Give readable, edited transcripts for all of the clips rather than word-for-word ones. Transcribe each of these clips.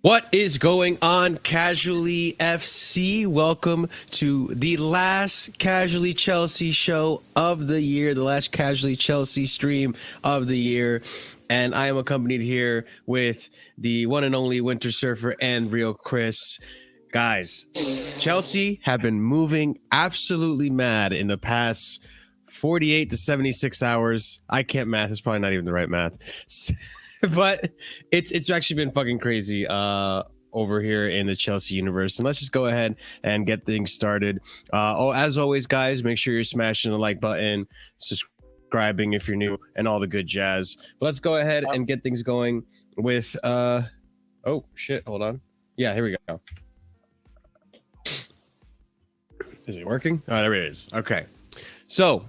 What is going on, Casually FC? Welcome to the last Casually Chelsea show of the year, the last Casually Chelsea stream of the year. And I am accompanied here with the one and only Winter Surfer and Real Chris. Guys, Chelsea have been moving absolutely mad in the past 48 to 76 hours. I can't math. It's probably not even the right math. But it's actually been fucking crazy over here in the Chelsea universe. And let's just go ahead and get things started. As always, guys, make sure you're smashing the like button, subscribing if you're new, and all the good jazz. But let's go ahead and get things going with oh shit, hold on. Yeah, here we go. Is it working? Oh, there it is. Okay. So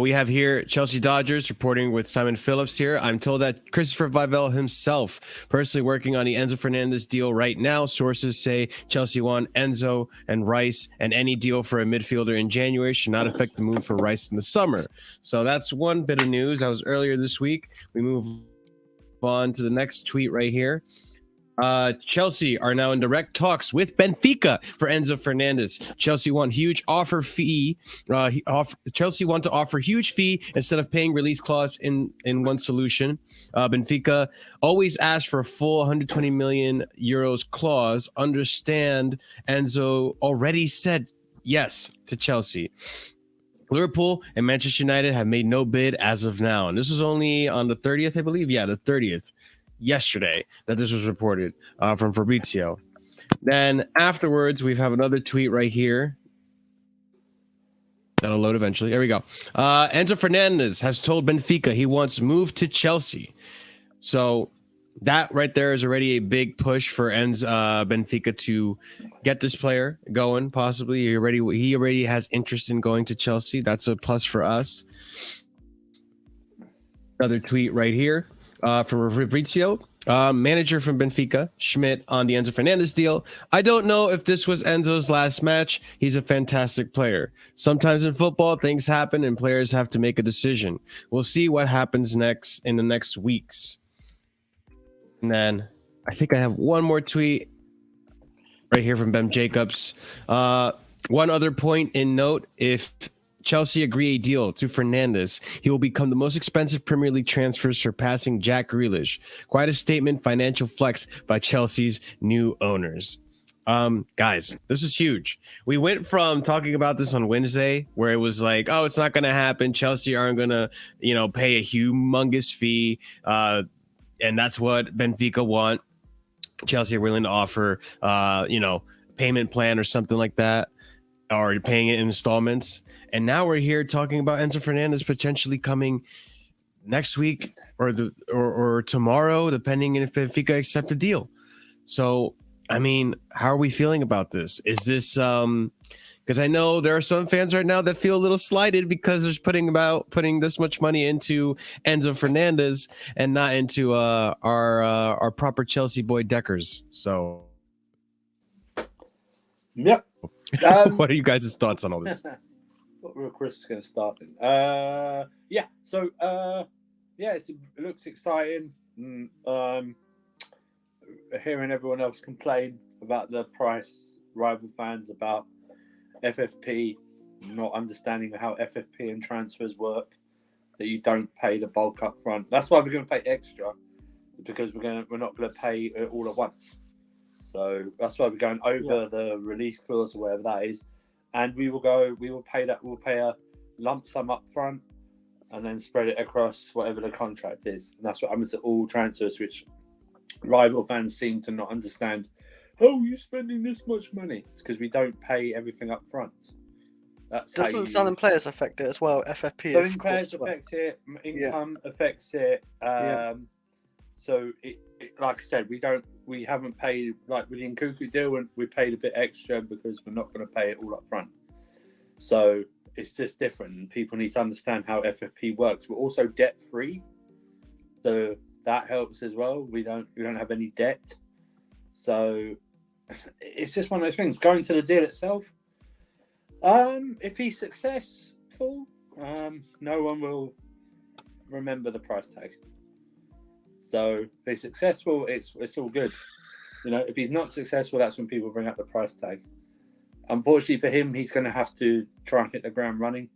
we have here Chelsea Dodgers reporting with Simon Phillips here. I'm told that Christopher Vivell himself personally working on the Enzo Fernandez deal right now. Sources say Chelsea want Enzo and Rice, and any deal for a midfielder in January should not affect the move for Rice in the summer. So that's one bit of news. That was earlier this week. We move on to the next tweet right here. Chelsea are now in direct talks with Benfica for Enzo Fernandez. Chelsea want huge offer fee. Chelsea want to offer huge fee instead of paying release clause in one solution. Benfica always ask for a full 120 million euros clause. Understand Enzo already said yes to Chelsea. Liverpool and Manchester United have made no bid as of now. And this was only on the 30th, I believe. Yeah, the 30th. Yesterday that this was reported from Fabrizio. Then afterwards, we have another tweet right here. That'll load eventually. There we go. Enzo Fernandez has told Benfica he wants moved to Chelsea. So that right there is already a big push for Benfica to get this player going. Possibly he already has interest in going to Chelsea. That's a plus for us. Another tweet right here. From Fabrizio, manager from Benfica, Schmidt, on the Enzo Fernandez deal. I don't know if this was Enzo's last match. He's a fantastic player. Sometimes in football, things happen and players have to make a decision. We'll see what happens next in the next weeks. And then I think I have one more tweet right here from Ben Jacobs. One other point in note, if Chelsea agree a deal to Fernandez, he will become the most expensive Premier League transfer, surpassing Jack Grealish. Quite a statement, financial flex by Chelsea's new owners. Guys, this is huge. We went from talking about this on Wednesday, where it was like, oh, it's not going to happen. Chelsea aren't going to, pay a humongous fee. And that's what Benfica want. Chelsea are willing to offer, payment plan or something like that, or paying it in installments. And now we're here talking about Enzo Fernandez potentially coming next week or tomorrow, depending if Benfica accept a deal. So, I mean, how are we feeling about this? Is this because I know there are some fans right now that feel a little slighted because there's putting this much money into Enzo Fernandez and not into our proper Chelsea boy Deckers. So, yep. What are you guys' thoughts on all this? What Real Chris is going to start in. It looks exciting. Hearing everyone else complain about the price, rival fans about FFP, not understanding how FFP and transfers work, that you don't pay the bulk up front. That's why we're going to pay extra, because we're not going to pay it all at once. So that's why we're going over the release clause or whatever that is. And we'll pay a lump sum up front and then spread it across whatever the contract is. And that's what happens to all transfers, which rival fans seem to not understand. Oh, you're spending this much money. It's because we don't pay everything up front. Doesn't selling players affect it as well? FFP, selling players affects it, income affects it. So like I said, we haven't paid, like with the Nkunku deal, and we paid a bit extra because we're not going to pay it all up front. So it's just different. People need to understand how FFP works. We're also debt free, so that helps as well. We don't have any debt, so it's just one of those things. Going to the deal itself, if he's successful, no one will remember the price tag. So if he's successful, it's all good. You know, if he's not successful, that's when people bring up the price tag. Unfortunately for him, he's going to have to try and hit the ground running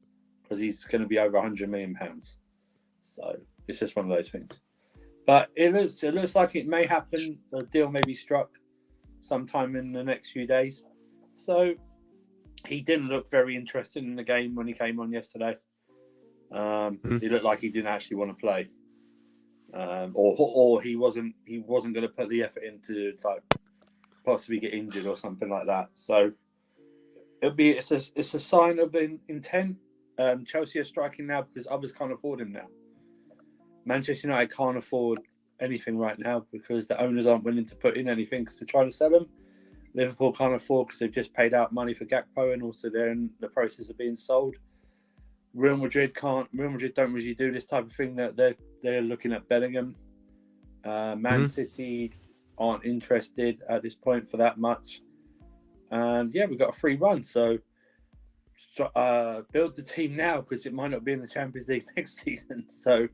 because he's going to be over £100 million. So it's just one of those things. But it looks like it may happen. The deal may be struck sometime in the next few days. So he didn't look very interested in the game when he came on yesterday. He looked like he didn't actually want to play, or he wasn't going to put the effort into like possibly get injured or something like that. So it's a sign of intent. Chelsea are striking now because others can't afford him now. Manchester United can't afford anything right now because the owners aren't willing to put in anything because they're trying to sell him. Liverpool can't afford because they've just paid out money for Gakpo and also they're in the process of being sold. Real Madrid can't. Real Madrid don't really do this type of thing. That they're looking at Bellingham. Man City aren't interested at this point for that much. And yeah, we've got a free run. So build the team now because it might not be in the Champions League next season. So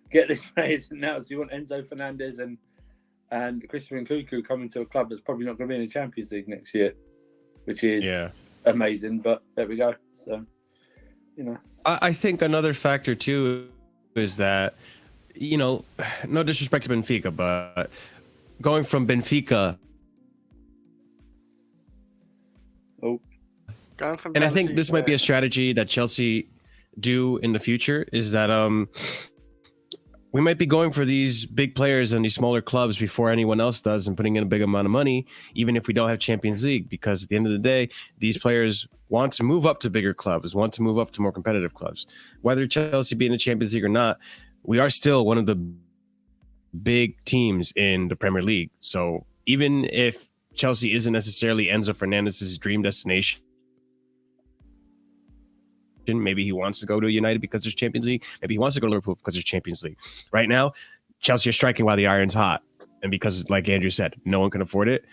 get these players in now. So you want Enzo Fernandez and Christopher Nkunku coming to a club that's probably not going to be in the Champions League next year, which is amazing. But there we go. So, you know. I think another factor too is that, you know, no disrespect to Benfica, but going from Benfica. And I think this might be a strategy that Chelsea do in the future is that we might be going for these big players and these smaller clubs before anyone else does and putting in a big amount of money, even if we don't have Champions League, because at the end of the day, these players want to move up to bigger clubs, want to move up to more competitive clubs. Whether Chelsea be in the Champions League or not, we are still one of the big teams in the Premier League. So even if Chelsea isn't necessarily Enzo Fernandez's dream destination, maybe he wants to go to United because there's Champions League. Maybe he wants to go to Liverpool because there's Champions League. Right now, Chelsea are striking while the iron's hot. And because, like Andrew said, no one can afford it.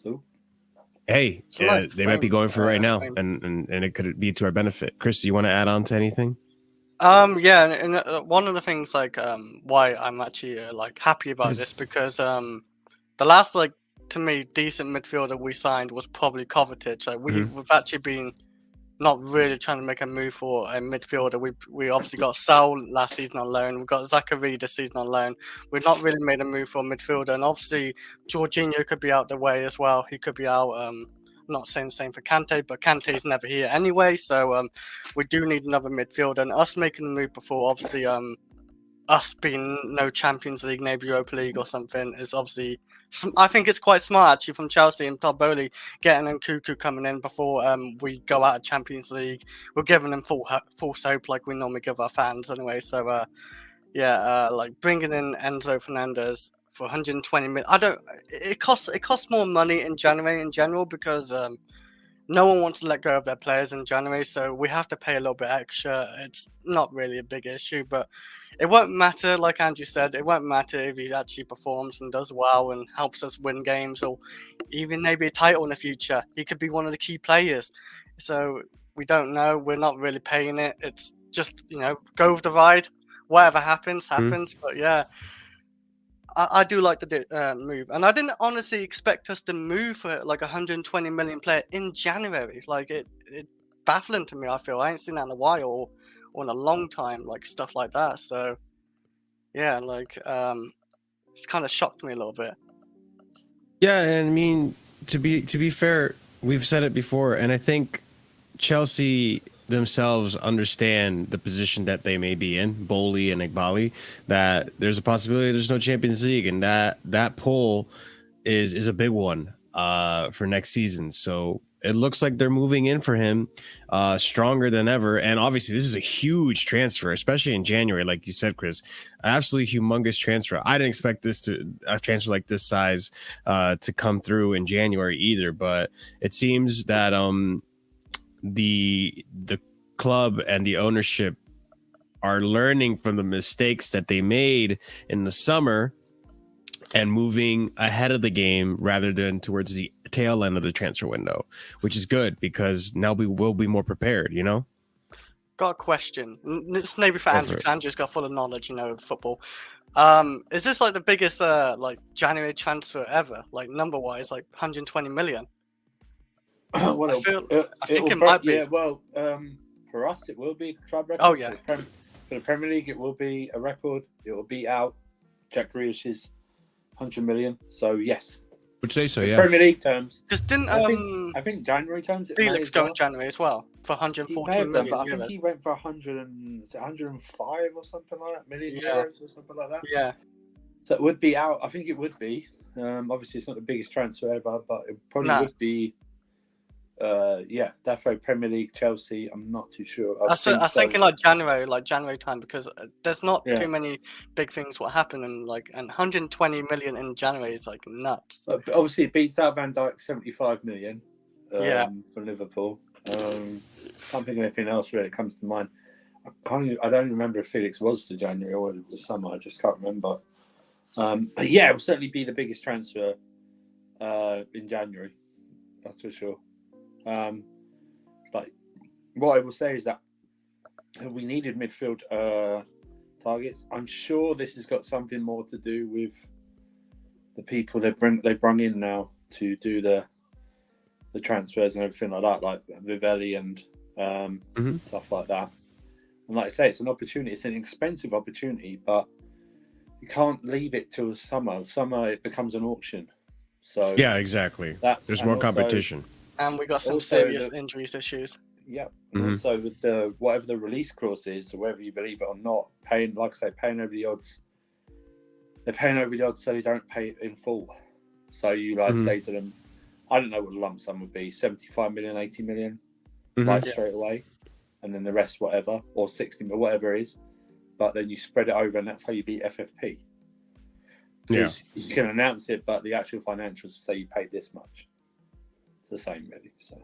So, hey, they might be going for it right now. And it could be to our benefit. Chris, do you want to add on to anything? Yeah, and one of the things like why I'm actually like happy about this because the last like to me decent midfielder we signed was probably Kovacic. Like we've actually been not really trying to make a move for a midfielder. We obviously got Saul last season on loan. We've got Zachary this season on loan. We've not really made a move for a midfielder, and obviously Jorginho could be out the way as well. He could be out. I'm not saying the same for Kante, but Kante's never here anyway. So we do need another midfielder, and us making the move before obviously us being no Champions League, maybe Europa League or something is obviously. I think it's quite smart actually from Chelsea and Todd Bowley getting Nkunku coming in before we go out of Champions League. We're giving them full hope like we normally give our fans anyway. So like bringing in Enzo Fernandez for 120 million. It costs more money in January in general because no one wants to let go of their players in January, so we have to pay a little bit extra. It's not really a big issue, but it won't matter, like Andrew said, it won't matter if he actually performs and does well and helps us win games or even maybe a title in the future. He could be one of the key players. So we don't know. We're not really paying it. It's just, go with the ride. Whatever happens. But yeah, I do like the move. And I didn't honestly expect us to move for like 120 million player in January. Like it's baffling to me, I feel. I ain't seen that in a while or in a long time, like stuff like that. So yeah, like it's kind of shocked me a little bit. Yeah, and I mean to be fair, we've said it before, and I think Chelsea themselves understand the position that they may be in, Bowley and Igbali, that there's a possibility there's no Champions League, and that pull is a big one for next season. So it looks like they're moving in for him stronger than ever. And obviously this is a huge transfer, especially in January, like you said, Chris. Absolutely humongous transfer. I didn't expect a transfer like this size to come through in January either, but it seems that the club and the ownership are learning from the mistakes that they made in the summer and moving ahead of the game rather than towards the tail end of the transfer window, which is good because now we will be more prepared, got a question. It's maybe for Go Andrew, for it. because Andrew's got full of knowledge, of football. Is this like the biggest like January transfer ever? Like number wise, like 120 million. Well, I think it it'll might be. Yeah, well, for us, it will be a club record. Oh, yeah. For the Premier League, it will be a record. It will beat out Jack Grealish's 100 million. So yes, Would say so, in yeah. Premier League terms, Because didn't I think January terms it may Felix as go well. in January as well for He may 114 have done, million but I think euros? he went for 105 or something like that million Yeah. euros or something like that. Yeah. So it would be out. I think it would be. Obviously, it's not the biggest transfer ever, but it probably would be. Definitely Premier League, Chelsea. I'm not too sure. I was thinking like January time, because there's not too many big things what happen, and 120 million in January is like nuts. But obviously, it beats out Van Dijk 75 million. Yeah. For Liverpool. Can't think of anything else really that comes to mind. I don't remember if Felix was to January or it was summer. I just can't remember. But yeah, it will certainly be the biggest transfer in January. That's for sure. But what I will say is that we needed midfield targets. I'm sure this has got something more to do with the people they bring in now to do the transfers and everything like that, like Vivelli and stuff like that. And like I say, it's an opportunity. It's an expensive opportunity, but you can't leave it till the summer. Summer, it becomes an auction. So yeah, exactly. There's more competition. And we got some serious injuries issues. Yeah. Also with the whatever the release clause is, or whether you believe it or not, paying over the odds. They're paying over the odds so they don't pay it in full. So you say to them, I don't know what the lump sum would be, 75 million, 80 million, straight away. And then the rest, whatever, or 60 or whatever it is. But then you spread it over, and that's how you beat FFP. Because you can announce it, but the actual financials say you paid this much. It's the same, really. So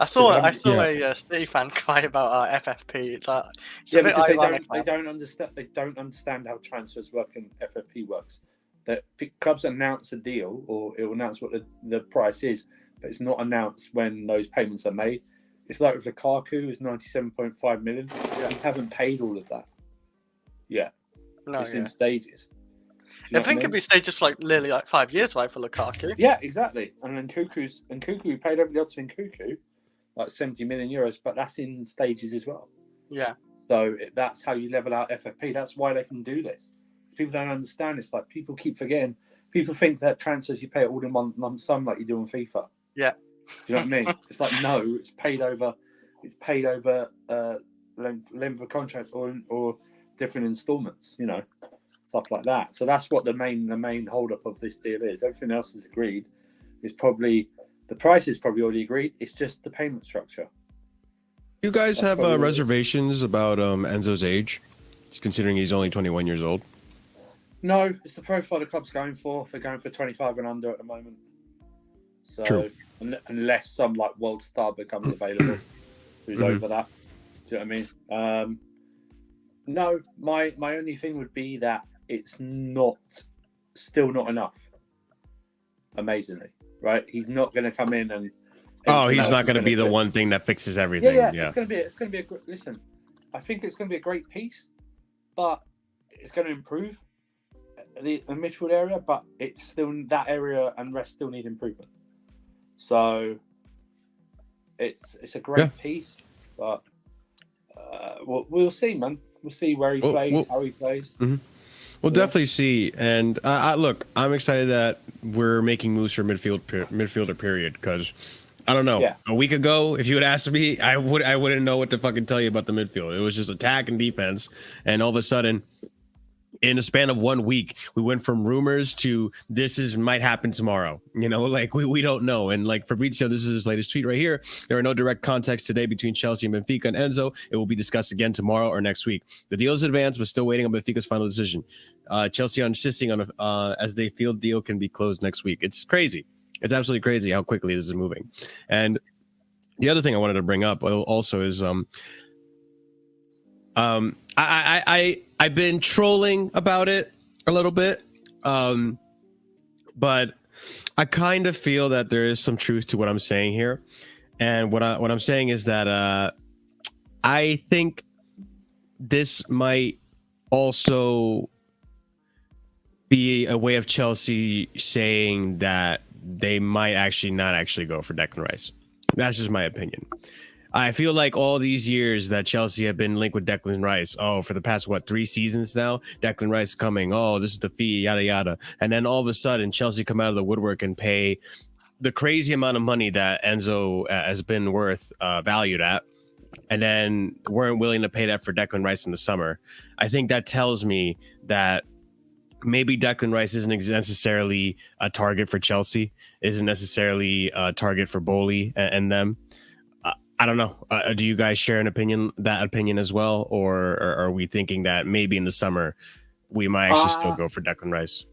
I saw a City fan cry about FFP. Because they don't understand how transfers work and FFP works. That clubs announce a deal, or it will announce what the price is, but it's not announced when those payments are made. It's like with Lukaku, is 97.5 million. Yeah. You haven't paid all of that. Yeah, it's in stages. I think it'd be stages for literally 5 years, right, for Lukaku. Yeah, exactly. And then Kuku paid over the odds in Kuku, like 70 million euros, but that's in stages as well. Yeah. So that's how you level out FFP. That's why they can do this. People don't understand. It's like people keep forgetting. People think that transfers you pay it all in one lump sum like you do on FIFA. Yeah. Do you know what I mean? It's like no, it's paid over length of contract or different installments. Stuff like that. So that's what the main hold up of this deal is. Everything else is agreed. Is probably the price is probably already agreed. It's just the payment structure. You guys have reservations about Enzo's age, considering he's only 21 years old? No, it's the profile the club's going for. They're going for 25 and under at the moment. So True. Unless some world star becomes available who's over that. Do you know what I mean? No, my only thing would be that it's still not enough. Amazingly, right? He's not going to come in and. He's not going to be the one thing that fixes everything. Yeah. It's going to be a great. Listen, I think it's going to be a great piece, but it's going to improve the midfield area. But it's still that area and rest still need improvement. So it's a great piece, but we'll see, man. We'll see where he plays, how he plays. We'll definitely see. And look, I'm excited that we're making moves for midfielder period, because I don't know. A week ago, if you had asked me, I wouldn't know what to fucking tell you about the midfield. It was just attack and defense, and all of a sudden, in a span of 1 week, we went from rumors to might happen tomorrow. We don't know. And Fabrizio, this is his latest tweet right here. There are no direct contacts today between Chelsea and Benfica and Enzo. It will be discussed again tomorrow or next week. The deal is advanced, but still waiting on Benfica's final decision. Chelsea are insisting on as they feel the deal can be closed next week. It's crazy. It's absolutely crazy how quickly this is moving. And the other thing I wanted to bring up also is I've been trolling about it a little bit, but I kind of feel that there is some truth to what I'm saying here. And what I'm saying is that I think this might also be a way of Chelsea saying that they might not actually go for Declan Rice. That's just my opinion. I feel like all these years that Chelsea have been linked with Declan Rice, for the past, 3 seasons now, Declan Rice coming, this is the fee, yada, yada. And then all of a sudden, Chelsea come out of the woodwork and pay the crazy amount of money that Enzo has been valued at, and then weren't willing to pay that for Declan Rice in the summer. I think that tells me that maybe Declan Rice isn't necessarily a target for Chelsea, isn't necessarily a target for Bowley and them. I don't know. Do you guys share that opinion as well? Or are we thinking that maybe in the summer we might actually still go for Declan Rice?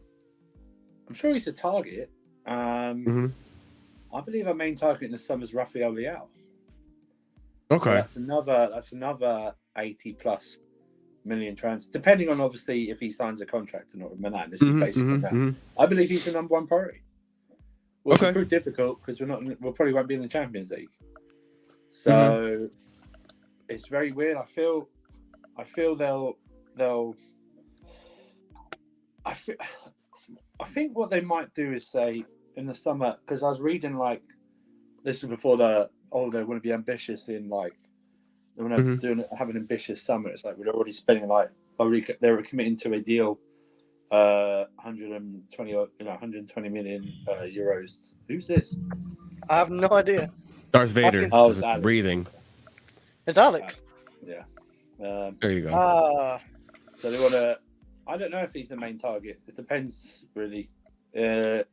I'm sure he's a target. I believe our main target in the summer is Rafael Leao. Okay. So that's another 80+ million transfer, depending on obviously if he signs a contract or not with Milan. This is basically that. I believe he's the number one priority. Which is pretty difficult because we probably won't be in the Champions League. So it's very weird. I feel they'll I think what they might do is say in the summer, because I was reading this is before they want to be ambitious in they want to have an ambitious summer. It's like we're already spending they were committing to a deal 120 million euros. Who's this? I have no idea. Darth Vader. It's Alex. Breathing. It's Alex. Yeah. There you go. So they want to. I don't know if he's the main target. It depends, really. I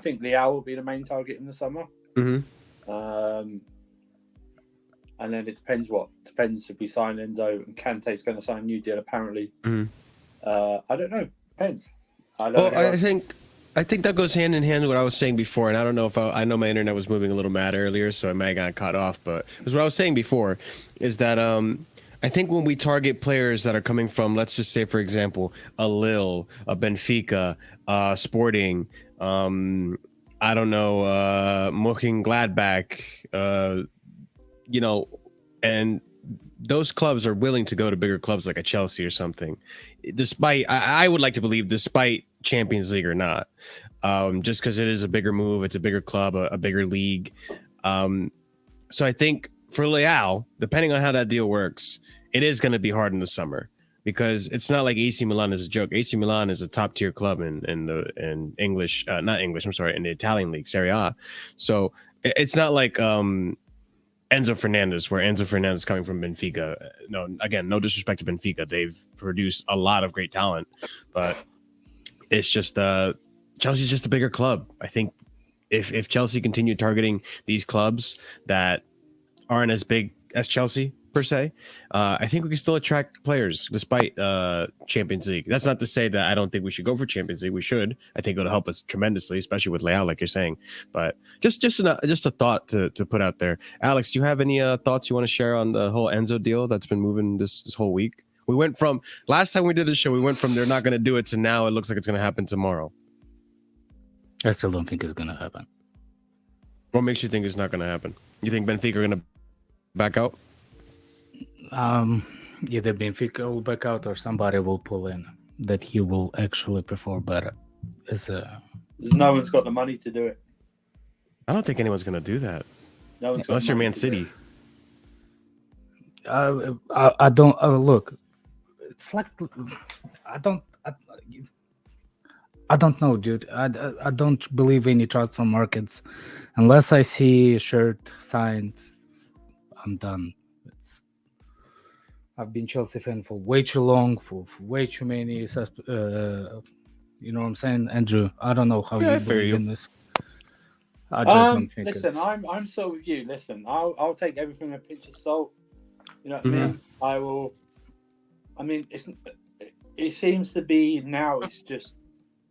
think Leao will be the main target in the summer. And then it depends if we sign Enzo, and Kante's going to sign a new deal apparently. I don't know. Depends. I think that goes hand in hand with what I was saying before, and I don't know if I know my internet was moving a little mad earlier, so I might have got cut off. But it was what I was saying before is that I think when we target players that are coming from, let's just say, for example, a Lille, a Benfica, Sporting, I don't know, Mönchengladbach, and those clubs are willing to go to bigger clubs like a Chelsea or something, despite I would like to believe, despite Champions League or not, just because it is a bigger move, it's a bigger club, a bigger league. So I think for Leao, depending on how that deal works, it is going to be hard in the summer because it's not like AC Milan is a joke. AC Milan is a top tier club in the Italian league, Serie A. So it's not like Enzo Fernandez, where Enzo Fernandez is coming from Benfica. No, again, no disrespect to Benfica. They've produced a lot of great talent, but it's just Chelsea's just a bigger club. I think if Chelsea continue targeting these clubs that aren't as big as Chelsea per se, I think we can still attract players despite Champions League. That's not to say that I don't think we should go for Champions League. We should. I think it'll help us tremendously, especially with Leao, like you're saying. But just a thought to put out there. Alex, do you have any thoughts you want to share on the whole Enzo deal that's been moving this whole week? We went from last time we did the show, we went from they're not going to do it to now it looks like it's going to happen tomorrow. I still don't think it's going to happen. What makes you think it's not going to happen? You think Benfica are going to back out? Either Benfica will back out or somebody will pull in that he will actually perform better. No one's got the money to do it. I don't think anyone's going to do that. No one's got unless you're Man City. I don't look. It's like I don't know, dude. I don't believe any transfer markets unless I see a shirt signed. I'm done. I've been Chelsea fan for way too long, for way too many. You know what I'm saying, Andrew? I don't know how you believe in this. I just don't think. Listen, I'm so with you. Listen, I'll take everything with a pinch of salt. You know what I mean? I will. I mean, it seems to be now. It's just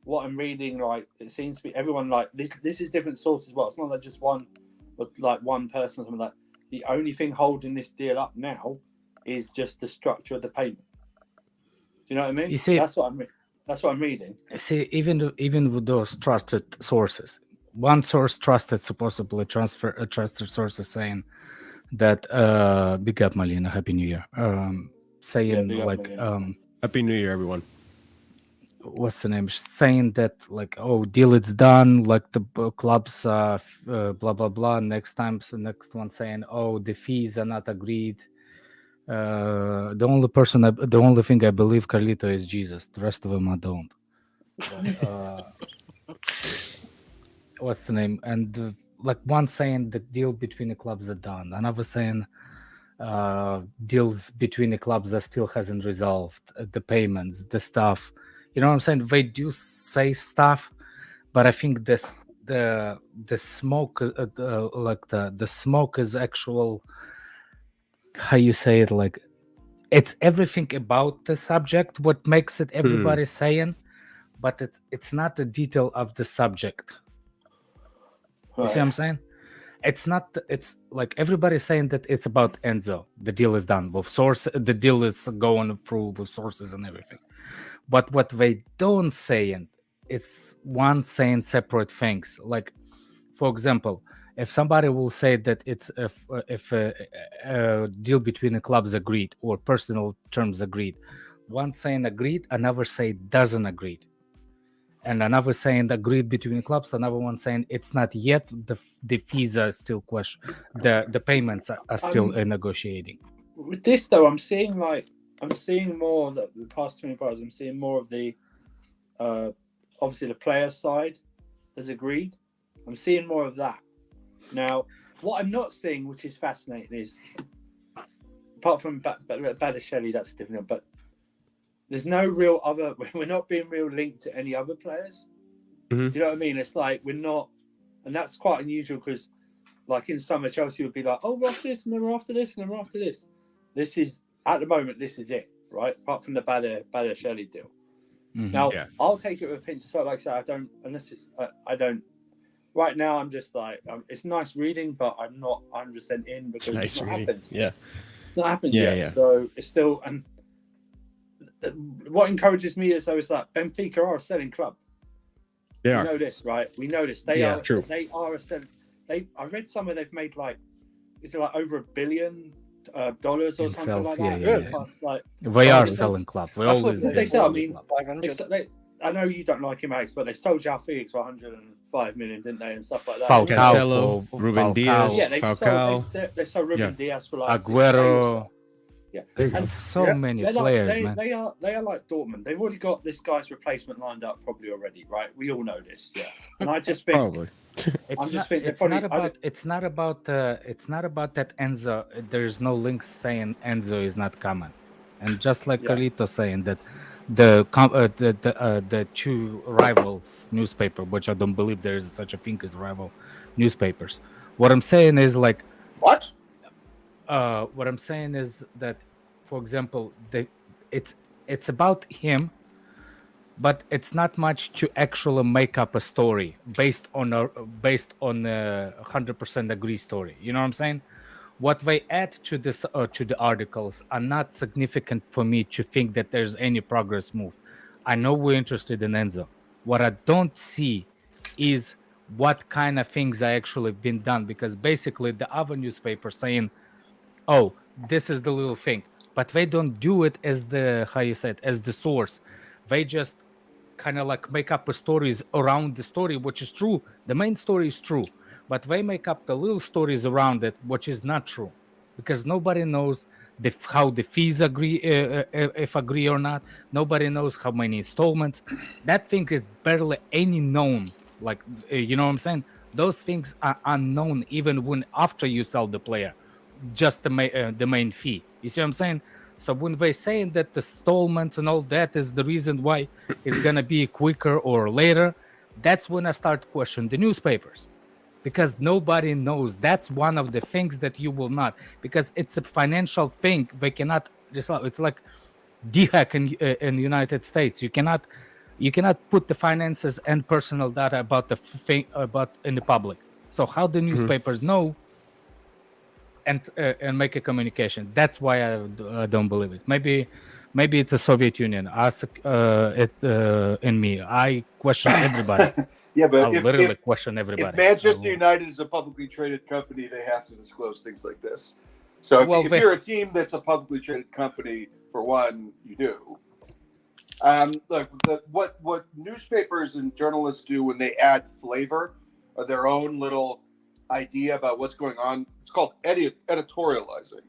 what I'm reading. Like it seems to be everyone like this. This is different sources as well. It's not like just one person or something like. The only thing holding this deal up now is just the structure of the payment. Do you know what I mean? You see, that's what I'm reading. See, even with those trusted sources, one source trusted supposedly trusted sources saying that big up Malina, Happy New Year. saying big up, like man. Happy New Year, everyone. what's the name, saying that like, oh, deal it's done, like the clubs blah blah blah. Next one saying, oh, the fees are not agreed. The only thing I believe Carlito is Jesus. The rest of them I don't. But, what's the name? And like one saying the deal between the clubs are done. Another saying deals between the clubs that still hasn't resolved. The payments, the stuff. You know what I'm saying? They do say stuff, but I think the smoke, like the smoke is actual. How you say it? Like it's everything about the subject. What makes it everybody saying, but it's not the detail of the subject. You see what I'm saying? It's not. It's like everybody's saying that it's about Enzo. The deal is done with source. The deal is going through with sources and everything. But what they don't say, it's one saying separate things. Like, for example, if somebody will say that it's if a deal between the clubs agreed or personal terms agreed, one saying agreed, another say doesn't agree. And another saying agreed between the clubs, another one saying it's not yet. The fees are still question. The payments are still negotiating. With this though, I'm seeing more of the past 24 hours. I'm seeing more of the obviously the player side has agreed. I'm seeing more of that. Now, what I'm not seeing, which is fascinating, is apart from Badiashile, that's different, but there's no real other. We're not being real linked to any other players. Mm-hmm. Do you know what I mean? It's like we're not, and that's quite unusual because, like in summer, Chelsea would be like, "Oh, we're after this, and then we're after this, and then we're after this." This is at the moment. This is it, right? Apart from the Badiashile deal. Mm-hmm. Now, I'll take it with a pinch of salt. Like I said, I don't unless it's I don't. Right now, I'm just like it's nice reading, but I'm not 100% in because it's not happened. Yeah, it's not happened yet. Yeah. So it's still and. What encourages me is it's like Benfica are a selling club. We know this, right? We know this. They are true. They are a selling. I read somewhere they've made like, is it like over $1 billion or something like that? Yeah. Like, they are selling club. We always they sell. I mean, 500. I know you don't like him, Alex, but they sold Felix for 105 million, didn't they, and stuff like that. Cancelo, Ruben Diaz, Falcao. They sold Ruben Diaz for like Aguero. Yeah, there's so many players, man. They are like Dortmund. They've already got this guy's replacement lined up, probably already, right? We all know this, yeah. And I just think probably. It's not about that Enzo. There's no links saying Enzo is not coming, and just like Carlito saying that the two rivals newspaper, which I don't believe there is such a thing as rival newspapers. What I'm saying is like what. What I'm saying is that, for example, it's about him, but it's not much to actually make up a story based on a 100% agree story. You know what I'm saying? What they add to this to the articles are not significant for me to think that there's any progress moved. I know we're interested in Enzo. What I don't see is what kind of things are actually been done, because basically the other newspaper saying, oh, this is the little thing, but they don't do it as the as the source. They just kind of like make up stories around the story, which is true. The main story is true, but they make up the little stories around it, which is not true, because nobody knows how the fees agree, if agree or not. Nobody knows how many installments. That thing is barely any known. Like, you know what I'm saying? Those things are unknown even when after you sell the player. Just the main fee. You see what I'm saying? So when they saying that the installments and all that is the reason why it's gonna be quicker or later, that's when I start questioning the newspapers, because nobody knows. That's one of the things that you will not, because it's a financial thing. They cannot. It's like DHAC in the United States. You cannot put the finances and personal data about the thing about in the public. So how the newspapers know? And make a communication. That's why I don't believe it. Maybe it's a Soviet Union. In me, I question everybody. Yeah, but I literally question everybody. If Manchester United is a publicly traded company, they have to disclose things like this. So Well, if you're a team that's a publicly traded company, for one, you do. Look, what newspapers and journalists do when they add flavor or their own little idea about what's going on, it's called editorializing.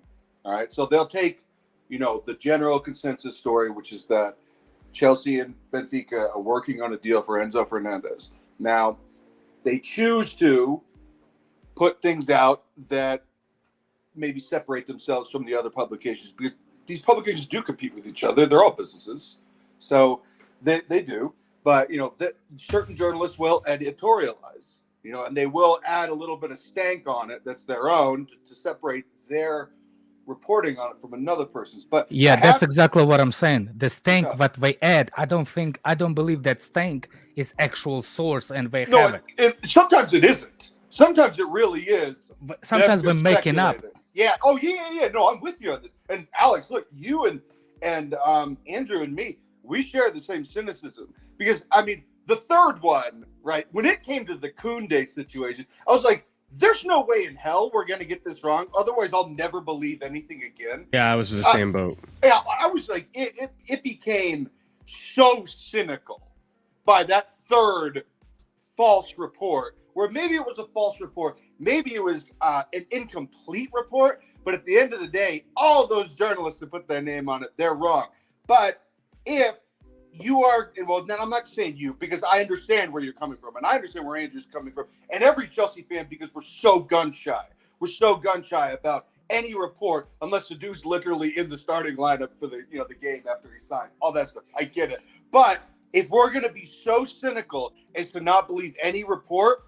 All right, so they'll take, the general consensus story, which is that Chelsea and Benfica are working on a deal for Enzo Fernandez. Now, they choose to put things out that maybe separate themselves from the other publications, because these publications do compete with each other. They're all businesses. So they do. But, certain journalists will editorialize, and they will add a little bit of stank on it that's their own to separate their reporting on it from another person's. But yeah, that's exactly what I'm saying. The stank that they add, I don't believe that stank is actual source, and they have it. Sometimes it isn't. Sometimes it really is. But sometimes we're making up. Yeah. Oh, yeah. No, I'm with you on this. And Alex, look, you and Andrew and me, we share the same cynicism, because the third one, right? When it came to the Kante situation, I was like, there's no way in hell we're going to get this wrong. Otherwise, I'll never believe anything again. Yeah, I was in the same boat. Yeah, I was like, it became so cynical by that third false report, where maybe it was a false report, maybe it was an incomplete report, but at the end of the day, all those journalists that put their name on it, they're wrong. But if you are, well, then I'm not saying you, because I understand where you're coming from, and I understand where Andrew's coming from, and every Chelsea fan, because we're so gun shy. We're so gun shy about any report, unless the dude's literally in the starting lineup for the the game after he signed. All that stuff, I get it. But if we're going to be so cynical as to not believe any report,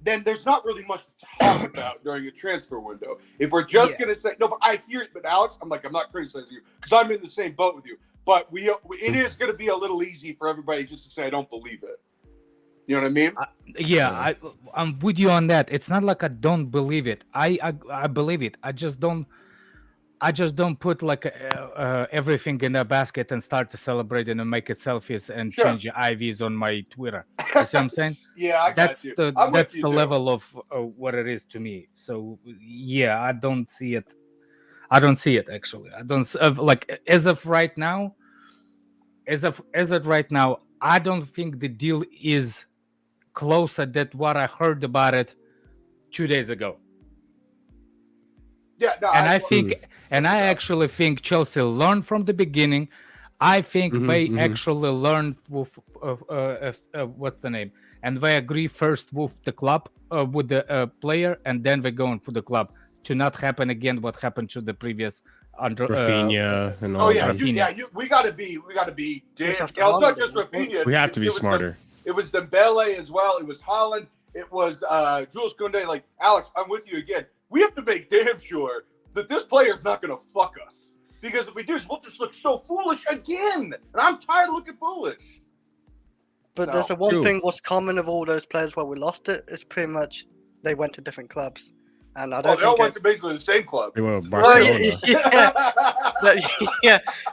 then there's not really much to talk about during a transfer window. If we're just going to say, no, but I hear it, but Alex, I'm not criticizing you, because I'm in the same boat with you. But it is going to be a little easy for everybody just to say, I don't believe it. You know what I mean? I'm with you on that. It's not like I don't believe it. I believe it. I just don't put like everything in a basket and start to celebrate and make it selfies and change the IVs on my Twitter. You see what I'm saying? Yeah, I got you. That's the level of what it is to me. So yeah, I don't see it. I don't see it, actually. I don't like as of right now. As of right now, I don't think the deal is closer than what I heard about it 2 days ago. Yeah, no, and I actually think Chelsea learned from the beginning. I think they actually learned with what's the name, and they agree first with the club, with the player, and then they go on for the club, to not happen again what happened to the previous under Rafinha and all. Oh yeah, we gotta be damn. It's not just Rafinha. We have to be smarter. It was Dembele as well. It was Haaland. It was Jules Koundé. Like, Alex, I'm with you again. We have to make damn sure that this player is not going to fuck us, because if we do, we'll just look so foolish again. And I'm tired of looking foolish. But there's a one thing what's common of all those players where we lost it is pretty much they went to different clubs. And I don't they all went to basically the same club. They went to Barcelona.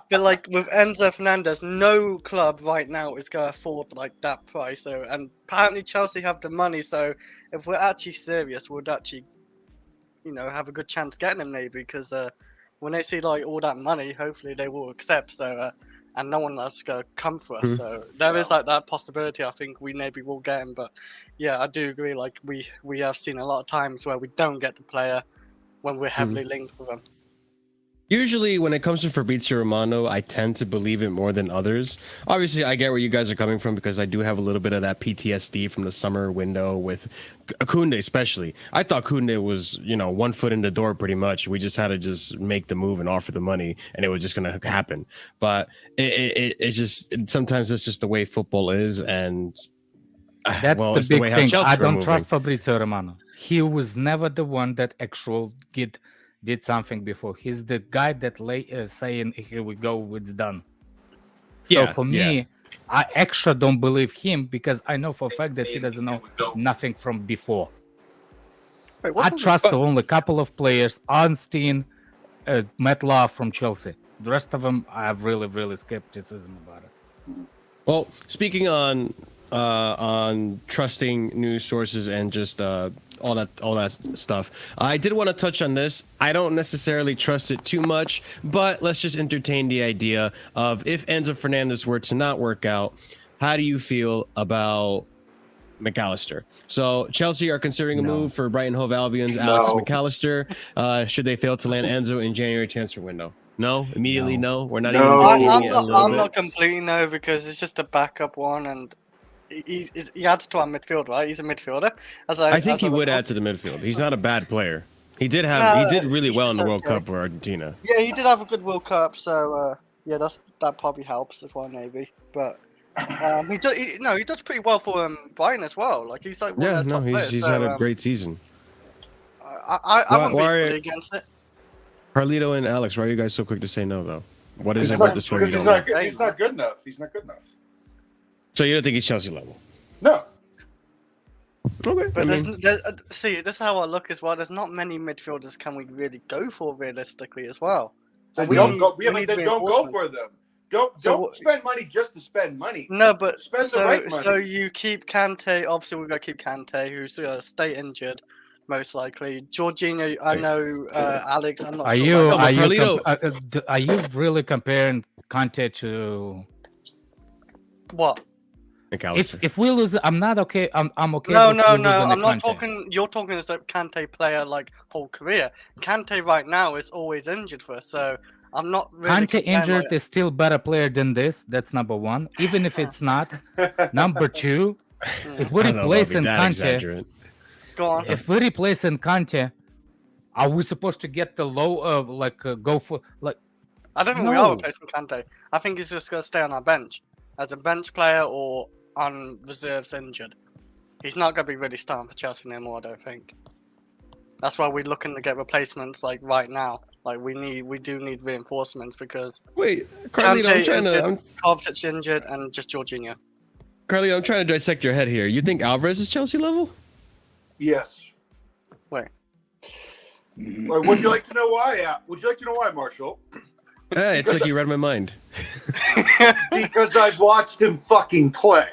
But like with Enzo Fernandez, no club right now is going to afford like that price. So, and apparently Chelsea have the money. So if we're actually serious, we'd actually, have a good chance getting him maybe, because when they see like all that money, hopefully they will accept. So, and no one else is going to come for us. So there is like that possibility. I think we maybe will get him. But yeah, I do agree. Like we have seen a lot of times where we don't get the player when we're heavily linked with them. Usually when it comes to Fabrizio Romano, I tend to believe it more than others. Obviously, I get where you guys are coming from, because I do have a little bit of that PTSD from the summer window with Koundé especially. I thought Koundé was, 1 foot in the door pretty much. We just had to just make the move and offer the money, and it was just going to happen. But it just, sometimes it's just the way football is, and that's the big thing. I don't trust Fabrizio Romano. He was never the one that actually did something before. He's the guy that saying, here we go, it's done. So for me, I actually don't believe him, because I know for a fact that he doesn't know nothing from before. Wait, I trust only a couple of players, Arnstein, Matt Love from Chelsea. The rest of them, I have really, really skepticism about it. Well, speaking on trusting news sources and just all that stuff. I did want to touch on this. I don't necessarily trust it too much, but let's just entertain the idea of if Enzo Fernandez were to not work out, how do you feel about McAllister? So Chelsea are considering a move for Brighton Hove Albion's Alex McAllister. Should they fail to land Enzo in January transfer window? No, immediately no. We're not even entertaining it a little I'm bit. not completely no, because it's just a backup one, and he adds to our midfield, right? He's a midfielder. I think he would add to the midfield. He's not a bad player. He did really well in the World Cup for Argentina. Yeah, he did have a good World Cup, so yeah, that probably helps as well, maybe. But he does pretty well for Brighton as well. Like he's like one of the top players, he's had a great season. I wouldn't be really against it. Carlito and Alex, why are you guys so quick to say no though? What is it about about this player? Because he's not good enough. He's not good enough. So you don't think he's Chelsea level? No. Okay. But see, this is how I look as well. There's not many midfielders can we really go for realistically as well. Then don't go for them. Don't spend money just to spend money. No, but spend the right money. So you keep Kante. Obviously, we've got to keep Kante, who's stay injured, most likely. Jorginho, I know. Alex, I'm not sure. Are you really comparing Kante to what? If we lose, I'm not okay. I'm okay. No. I'm not talking. You're talking as a Kante player like whole career. Kante right now is always injured for us, so I'm not really. Kante injured is still better player than this. That's number one. Even if it's not. Number two, if we're replacing Kante, go on. If we're replacing Kante, are we supposed to get the low go for like? I don't think we are replacing Kante. I think he's just going to stay on our bench as a bench player or on reserves injured. He's not going to be really starting for Chelsea anymore, I don't think. That's why we're looking to get replacements like right now. Like we do need reinforcements because Carlito, Kovacic's injured and just Jorginho. Carlito, I'm trying to dissect your head here. You think Alvarez is Chelsea level? Yes. Wait. Would you like to know why? Would you like to know why, Marshall? It's like you read my mind. Because I've watched him fucking play.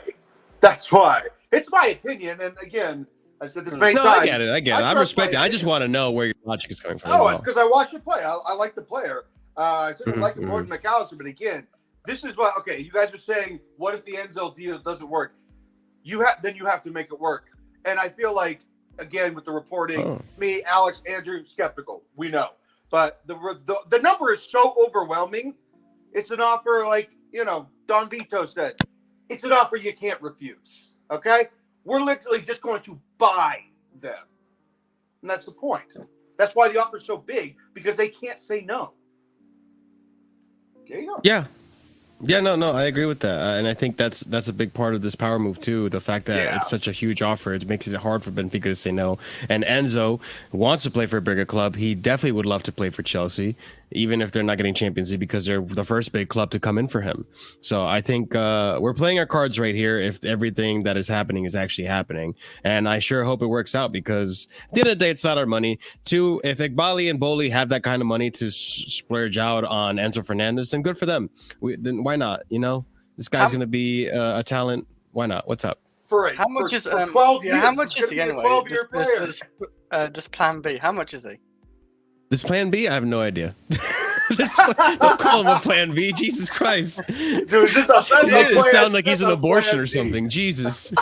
That's why. It's my opinion, and again, I said this many times. I get it. I respect it. I just want to know where your logic is coming from. No, it's because I watched him play. I like the player. I certainly like him more than McAllister, but again, this is what. Okay, you guys are saying, what if the Enzo deal doesn't work? Then you have to make it work. And I feel like, again, with the reporting, me, Alex, Andrew, skeptical. We know. But the number is so overwhelming. It's an offer like, Don Vito says. It's an offer you can't refuse. Okay? We're literally just going to buy them. And that's the point. That's why the offer is so big, because they can't say no. There you go. Yeah, no, I agree with that, and I think that's a big part of this power move too. The fact that it's such a huge offer, it makes it hard for Benfica to say no. And Enzo wants to play for a bigger club. He definitely would love to play for Chelsea, even if they're not getting Champions League, because they're the first big club to come in for him. So I think we're playing our cards right here. If everything that is happening is actually happening, and I sure hope it works out, because at the end of the day, it's not our money. Two, if Iqbali and Boli have that kind of money to splurge out on Enzo Fernandez, then good for them. Then why not? This guy's going to be a talent. Why not? What's up? How much is 12 years? How much is he anyway? 12-year player. This plan B. How much is he? This plan B? I have no idea. Don't call him a plan B. Jesus Christ. Dude, this sound like he's an abortion or something. Jesus.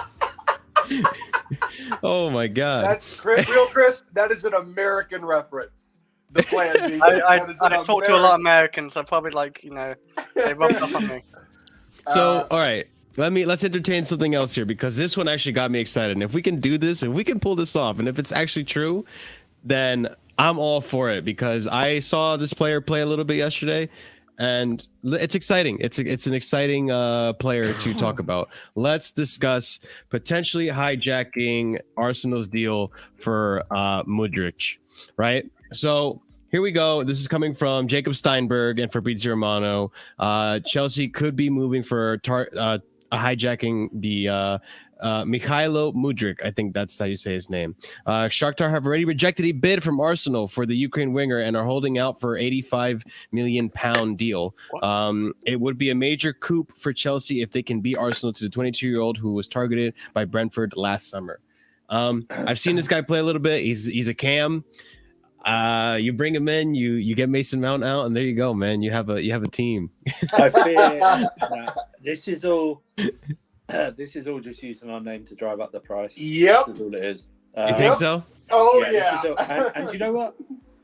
Oh my God. Chris, that is an American reference. The plan B. I talk to a lot of Americans. I probably they rubbed off on me. So, all right. Let's entertain something else here, because this one actually got me excited. And if we can do this, if we can pull this off, and if it's actually true, then I'm all for it, because I saw this player play a little bit yesterday, and it's exciting. It's an exciting player to talk about. Let's discuss potentially hijacking Arsenal's deal for Mudryk, right? So here we go. This is coming from Jacob Steinberg and Fabrizio Romano. Chelsea could be moving for hijacking the Mikhailo Mudryk. I think that's how you say his name. Shakhtar have already rejected a bid from Arsenal for the Ukraine winger and are holding out for £85 million deal. It would be a major coup for Chelsea if they can beat Arsenal to the 22-year-old who was targeted by Brentford last summer. I've seen this guy play a little bit. He's a cam. You bring him in, you get Mason Mount out, and there you go, man. You have a team. I fear that this is all just using our name to drive up the price. Yep. That's all it is. You think so? Oh this is all, and you know what?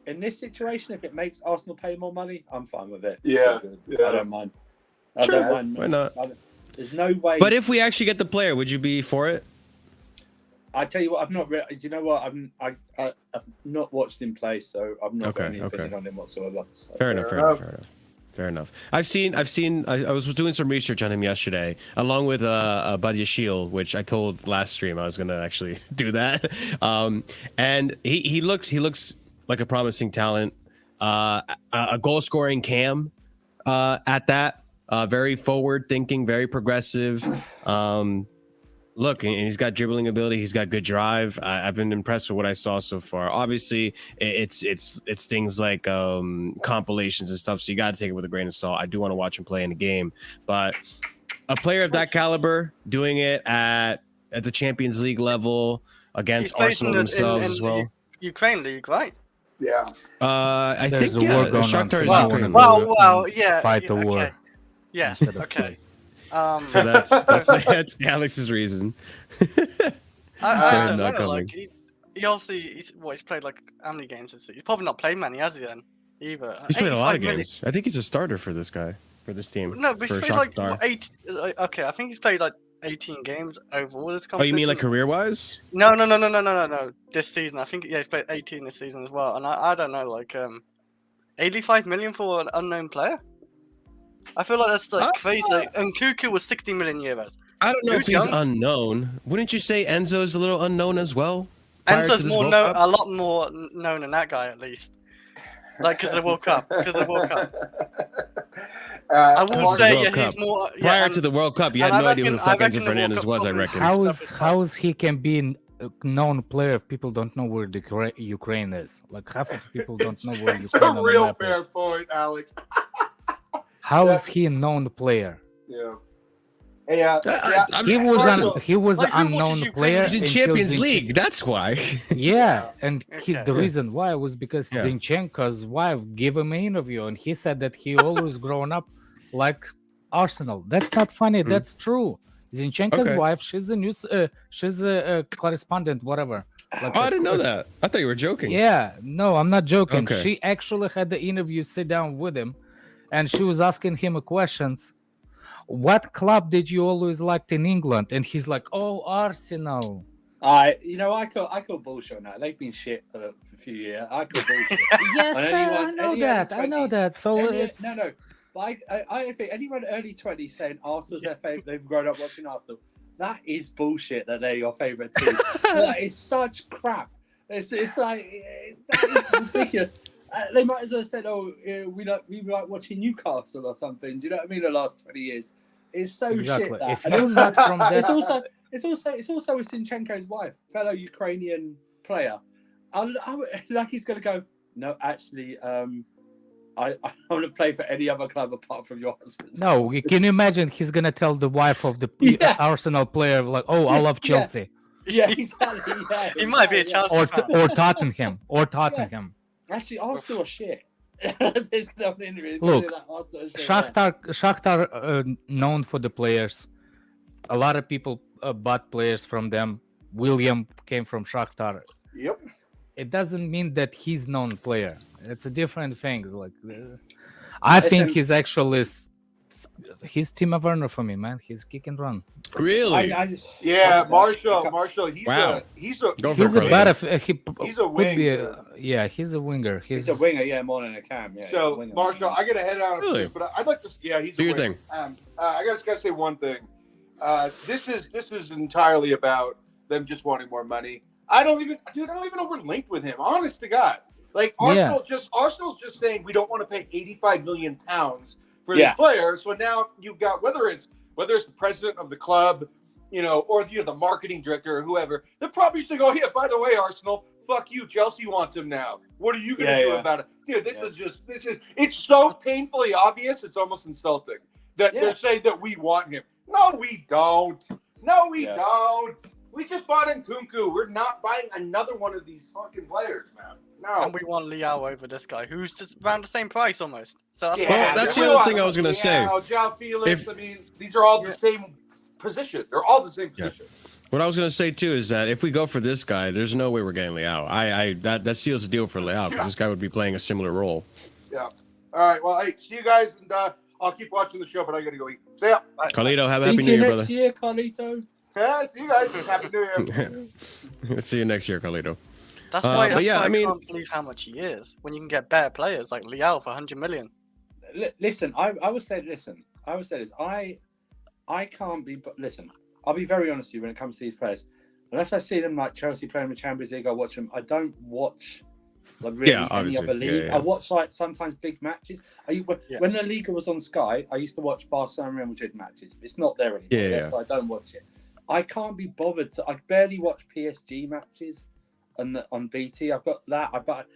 In this situation, if it makes Arsenal pay more money, I'm fine with it. Yeah, It's all good. yeah. I don't mind. Sure. Why not? There's no way. But if we actually get the player, would you be for it? I tell you what, I've not. Do you know what? I've not watched him play, so I've not got any opinion on him whatsoever. So. Fair enough. I've seen. I was doing some research on him yesterday, along with Badiashile, which I told last stream I was gonna actually do that. And he looks like a promising talent, a goal scoring cam, at that. Very forward thinking, very progressive. Look, and he's got dribbling ability. He's got good drive. I've been impressed with what I saw so far. Obviously, it's things like compilations and stuff, so you got to take it with a grain of salt. I do want to watch him play in the game, but a player of that caliber doing it at the Champions League level against Arsenal themselves as well. Ukraine League, right? Yeah. I There's think a war going Shakhtar on. is Wow. Ukraine. Well, yeah. Fight the okay. war. Yes. instead of Okay. play. So that's Alex's reason. I don't not know. coming. Like he obviously he's played like how many games this season? He's probably not played many, has he? Then either. He's played a lot of 85 million. games. I think he's a starter for this guy, for this team. No, but he's for played like Shakhtar. 8. Okay, I think he's played like 18 games overall this Oh, competition. you mean like career-wise? No. This season, I think he's played 18 this season as well. And I don't know, like 85 million for an unknown player. I feel like that's like crazy. Like, and Kuku was 60 million euros. I don't know Who's if he's young? unknown. Wouldn't you say Enzo's a little unknown as well? prior to Enzo's this more World known, Cup? a lot more known than that guy at least. Like because of the World Cup. I will World say, yeah, Cup. he's more. Yeah, Prior and- to the World Cup, you had and no I idea who the reckon- I fuck Enzo reckon the World Fernandez Cup's was, I probably- reckon. How is he can be a known player if people don't know where the Ukraine is? Like half of people don't know where It's Ukraine a on real the map fair is. point, Alex. How is he a known player? Yeah. Hey, He was Like, an who watches unknown Ukraine? player. He's in until Champions Zin- League, that's why. Yeah, and Okay. the reason why was because Yeah. Zinchenko's wife gave him an interview, and he said that he always grown up like Arsenal. That's not funny. That's true. Zinchenko's Okay. wife, she's a correspondent, whatever. Like Oh, I didn't know that. I thought you were joking. Yeah, no, I'm not joking. Okay. She actually had the interview, sit down with him, and she was asking him questions. What club did you always liked in England? And he's like, "Oh, Arsenal." I call bullshit on that. They've been shit for a few years. I call bullshit. Yes, And I know any that. early I know 20s that. So it's no. But I think anyone early 20s saying Arsenal's their favourite, they've grown up watching Arsenal. That is bullshit. That they're your favourite team. Like, it's such crap. It's like that is ridiculous. They might as well have said, "Oh, we like watching Newcastle or something." Do you know what I mean? The last 20 years, it's so exactly. shit. That. If you're not from that, It's also with Zinchenko's wife, fellow Ukrainian player. Like he's gonna go. No, actually, I want to play for any other club apart from your husband's. no, can you imagine? He's gonna tell the wife of the Yeah. Arsenal player, like, "Oh, I love Yeah. Chelsea," Yeah, exactly. Yeah, He might be a Chelsea or fan. or Tottenham. Actually, Arsenal are shit. It's gonna be an interview. It's gonna Look, be like, Arsenal are shit, yeah. Shakhtar known for the players. A lot of people bought players from them. William came from Shakhtar. Yep. It doesn't mean that he's known player. It's a different thing. Like, I think Listen. he's actually he's Timo Werner for me, man. He's kick and run. Really? I just, Yeah, I- Marshall. He's Wow. he's Go for He's a Carlito. better. He's a could wing, be too. yeah, he's a winger. He's a winger, yeah, more than a cam. Yeah, he's a So, winger. Marshall, I gotta head out, Really? but I'd like to. Yeah, he's Do a your winner. thing. I just gotta say one thing. This is entirely about them just wanting more money. I don't even know if we're linked with him. Honest to God, like Yeah. Arsenal's just saying we don't want to pay 85 million pounds for Yeah. these players. So now you've got whether it's the president of the club, or the marketing director or whoever, they're probably just going, "Oh yeah, by the way, Arsenal, fuck you, Chelsea wants him now. What are you gonna do about it, dude? It's so painfully obvious. It's almost insulting that they're saying that we want him. No, we don't. No, we Yeah. don't. We just bought Nkunku. We're not buying another one of these fucking players, man. No. And we want Liao over this guy, who's just around the same price almost. So that's Well, that's the other thing I was gonna say. Joao Felix. I mean, these are all the same position. They're all the same position. What I was gonna say too is that if we go for this guy, there's no way we're getting Liao. That seals the deal for Liao because this guy would be playing a similar role. Yeah. All right. Well, hey, see you guys, and I'll keep watching the show, but I gotta go eat. See ya. Carlito, have a happy new year, brother. Next year, Carlito. Yeah, see you guys. Happy New Year. See you next year, Carlito. That's why, but yeah, I I mean- can't believe how much he is when you can get better players like Liao for 100 million. Listen, I would say this. I can't be. But listen, I'll be very honest with you when it comes to these players. Unless I see them like Chelsea playing in the Champions League, I watch them. I don't watch like really any obviously. other league. Yeah. I watch like sometimes big matches. When the Liga was on Sky, I used to watch Barcelona and Real Madrid matches. It's not there anymore. So I don't watch it. I can't be bothered to. I barely watch PSG matches on BT. I've got that. But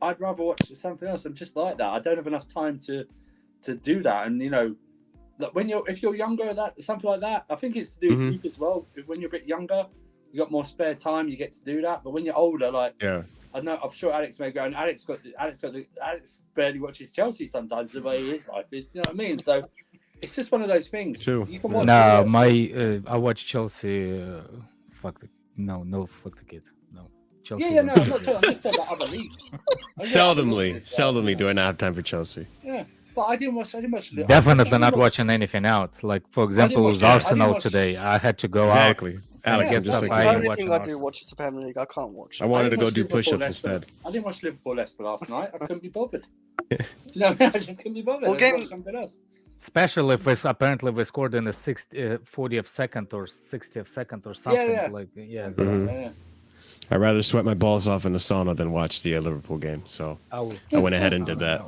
I'd rather watch something else. I'm just like that. I don't have enough time to do that. And you know, if you're younger, something like that. I think it's to do with youth as well. When you're a bit younger, you got more spare time. You get to do that. But when you're older, like I know, I'm sure Alex may go. And Alex barely watches Chelsea sometimes. The way his life is, you know what I mean? So. It's just one of those things. True. You can watch I watch Chelsea. Fuck the kids. No, Chelsea. I'm not talking about other leagues. Seldomly do I not have time for Chelsea. Yeah, so I didn't watch. Definitely not watching anything else. Like for example, with Arsenal today, I had to go out. Alex, I'm just The like only thing I do watch is the Premier League. I can't watch. I wanted to go do push-ups instead. I didn't watch Liverpool Leicester last night. I couldn't be bothered. I just couldn't be bothered. Well, something else. Especially if apparently we scored in the 40th second or 60th second or something. I'd rather sweat my balls off in the sauna than watch the Liverpool game. So I went ahead and did that.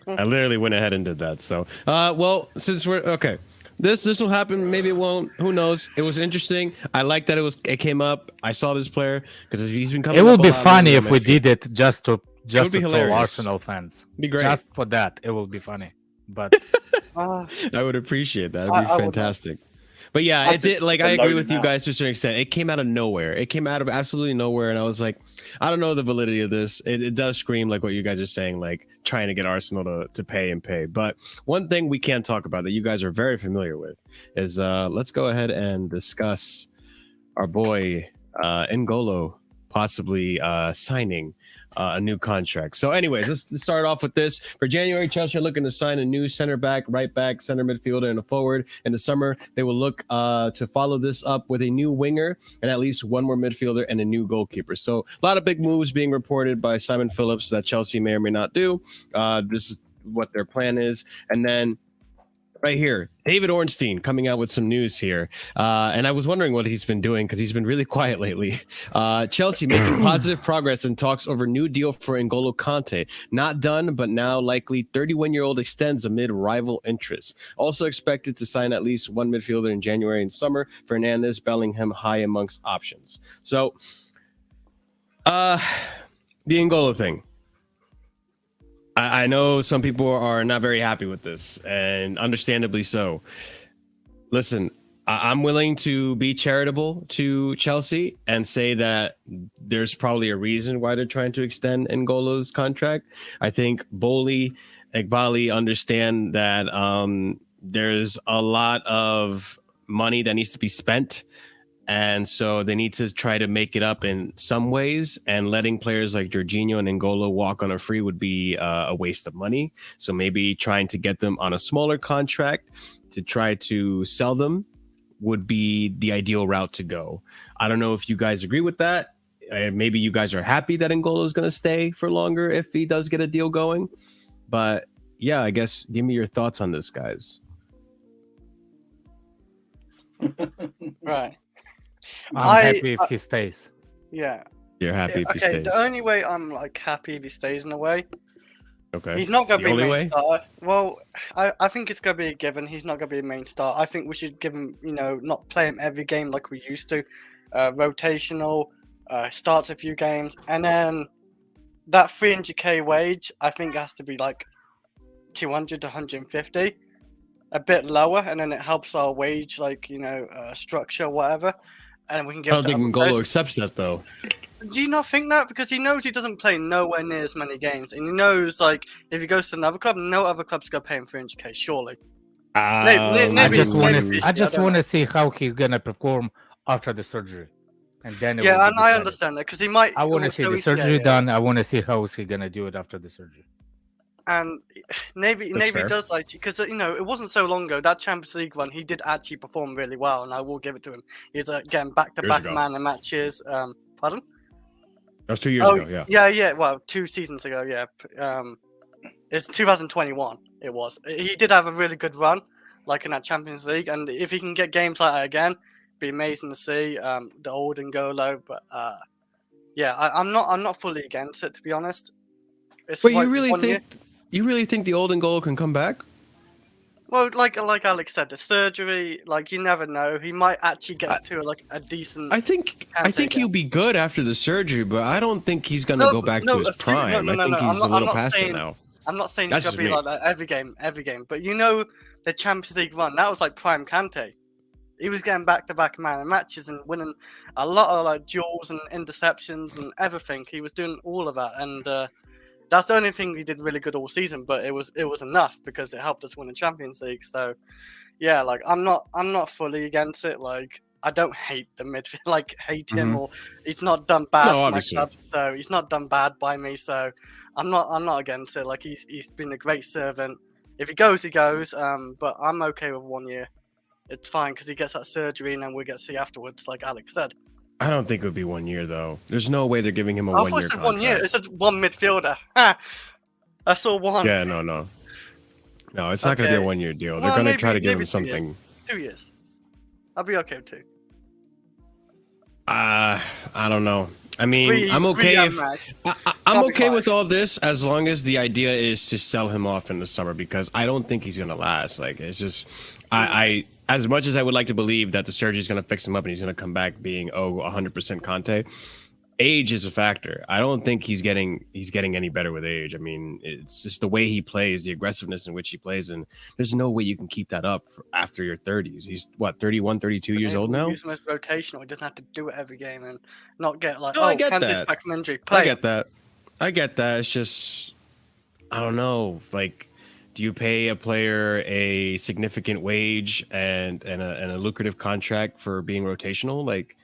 I literally went ahead and did that. So, well, since we're okay, this will happen. Maybe it won't. Who knows? It was interesting. I like that it came up. I saw this player because he's been coming. It would be funny if we did it just to troll Arsenal fans. Be great. Just for that, it will be funny. But I would appreciate that. It'd be fantastic. But yeah, it did. Like I agree with you guys to a certain extent. It came out of nowhere. It came out of absolutely nowhere, and I was like, I don't know the validity of this. It does scream like what you guys are saying, like trying to get Arsenal to pay. But one thing we can talk about that you guys are very familiar with is let's go ahead and discuss our boy N'Golo possibly signing a new contract. So anyways, let's start off with this. For January, Chelsea are looking to sign a new center back, right back, center midfielder, and a forward. In the summer, they will look to follow this up with a new winger and at least one more midfielder and a new goalkeeper. So a lot of big moves being reported by Simon Phillips that Chelsea may or may not do. This is what their plan is. And then right here, David Ornstein coming out with some news here. And I was wondering what he's been doing because he's been really quiet lately. Chelsea making positive progress in talks over new deal for N'Golo Kante. Not done, but now likely 31-year-old extends amid rival interests. Also expected to sign at least one midfielder in January and summer. Fernandez, Bellingham high amongst options. So the N'Golo thing. I know some people are not very happy with this, and understandably so. Listen, I'm willing to be charitable to Chelsea and say that there's probably a reason why they're trying to extend N'Golo's contract. I think Boli, Egbali understand that there's a lot of money that needs to be spent. And so they need to try to make it up in some ways, and letting players like Jorginho and N'Golo walk on a free would be a waste of money. So maybe trying to get them on a smaller contract to try to sell them would be the ideal route to go. I don't know if you guys agree with that. Maybe you guys are happy that N'Golo is going to stay for longer if he does get a deal going. But yeah, I guess give me your thoughts on this, guys. Right. I'm happy if he stays. Yeah. You're happy if he stays. The only way I'm like happy if he stays in a way. Okay. He's not going to be only main way? star. Well, I think it's going to be a given. He's not going to be a main star. I think we should give him, not play him every game like we used to. Rotational, starts a few games, and then that 300k wage I think has to be like 200 to 150, a bit lower, and then it helps our wage structure, whatever. and we can I give. don't to think other N'Golo players. accepts that though. Do you not think that? Because he knows he doesn't play nowhere near as many games, and he knows like if he goes to another club, no other club's gonna pay him 300k. Surely. I Maybe just want maybe to. I I just don't want know. to see how he's gonna perform after the surgery, and then it will Yeah, be and I decided. understand that because he might. I want to see the surgery done. I want to see how is he gonna do it after the surgery. And maybe That's he fair. does like because it wasn't so long ago that Champions League run he did actually perform really well, and I will give it to him. He's getting back-to-back ago. man of matches. Pardon? That was 2 years ago. Yeah. Yeah. Well, 2 seasons ago. Yeah. It's 2021. It was. He did have a really good run, like in that Champions League, and if he can get games like that again, it'd be amazing to see. The old N'Golo, but yeah, I'm not fully against it to be honest. It's But like you really 1 year. think the old N'Golo can come back? Well, like Alex said, the surgery, like you never know. He might actually get to like a decent. I think Kante he'll be good after the surgery, but I don't think he's gonna go back to his prime. I think he's a little past it now. I'm not saying That's he's gonna just be me. like that every game. But you know, the Champions League run that was like prime Kante. He was getting back-to-back man of matches and winning a lot of like duels and interceptions and everything. He was doing all of that, and that's the only thing he did really good all season. But it was enough because it helped us win the Champions League. So yeah, like I'm not fully against it. Like I don't hate the midfield, like hate him or he's not done bad for obviously. my club. So he's not done bad by me. So I'm not against it. Like he's been a great servant. If he goes, he goes. But I'm okay with 1 year. It's fine because he gets that surgery and then we get to see afterwards, like Alex said. I don't think it would be 1 year though. There's no way they're giving him a I 1 thought year it said contract. 1 year. It said one midfielder. Ha! I saw one. Yeah, no. No, it's not gonna be a Okay. 1 year deal. Well, They're gonna maybe- try to give maybe him 2 years. something. 2 years. I'll be okay with 2. I don't know. I mean, Three- I'm three okay at if max. I'm Probably okay 5. with all this as long as the idea is to sell him off in the summer because I don't think he's gonna last. Like it's just I as much as I would like to believe that the surgery is gonna fix him up and he's gonna come back being 100% Kante. Age is a factor. I don't think he's getting any better with age. I mean, it's just the way he plays, the aggressiveness in which he plays, and there's no way you can keep that up after your 30s. He's what 31, 32 years old now. Use him as rotational. He doesn't have to do it every game and not get like, No, I oh, get Kante's that. back from injury. I Play get that. It's just I don't know. Like, do you pay a player a significant wage and a lucrative contract for being rotational? Like,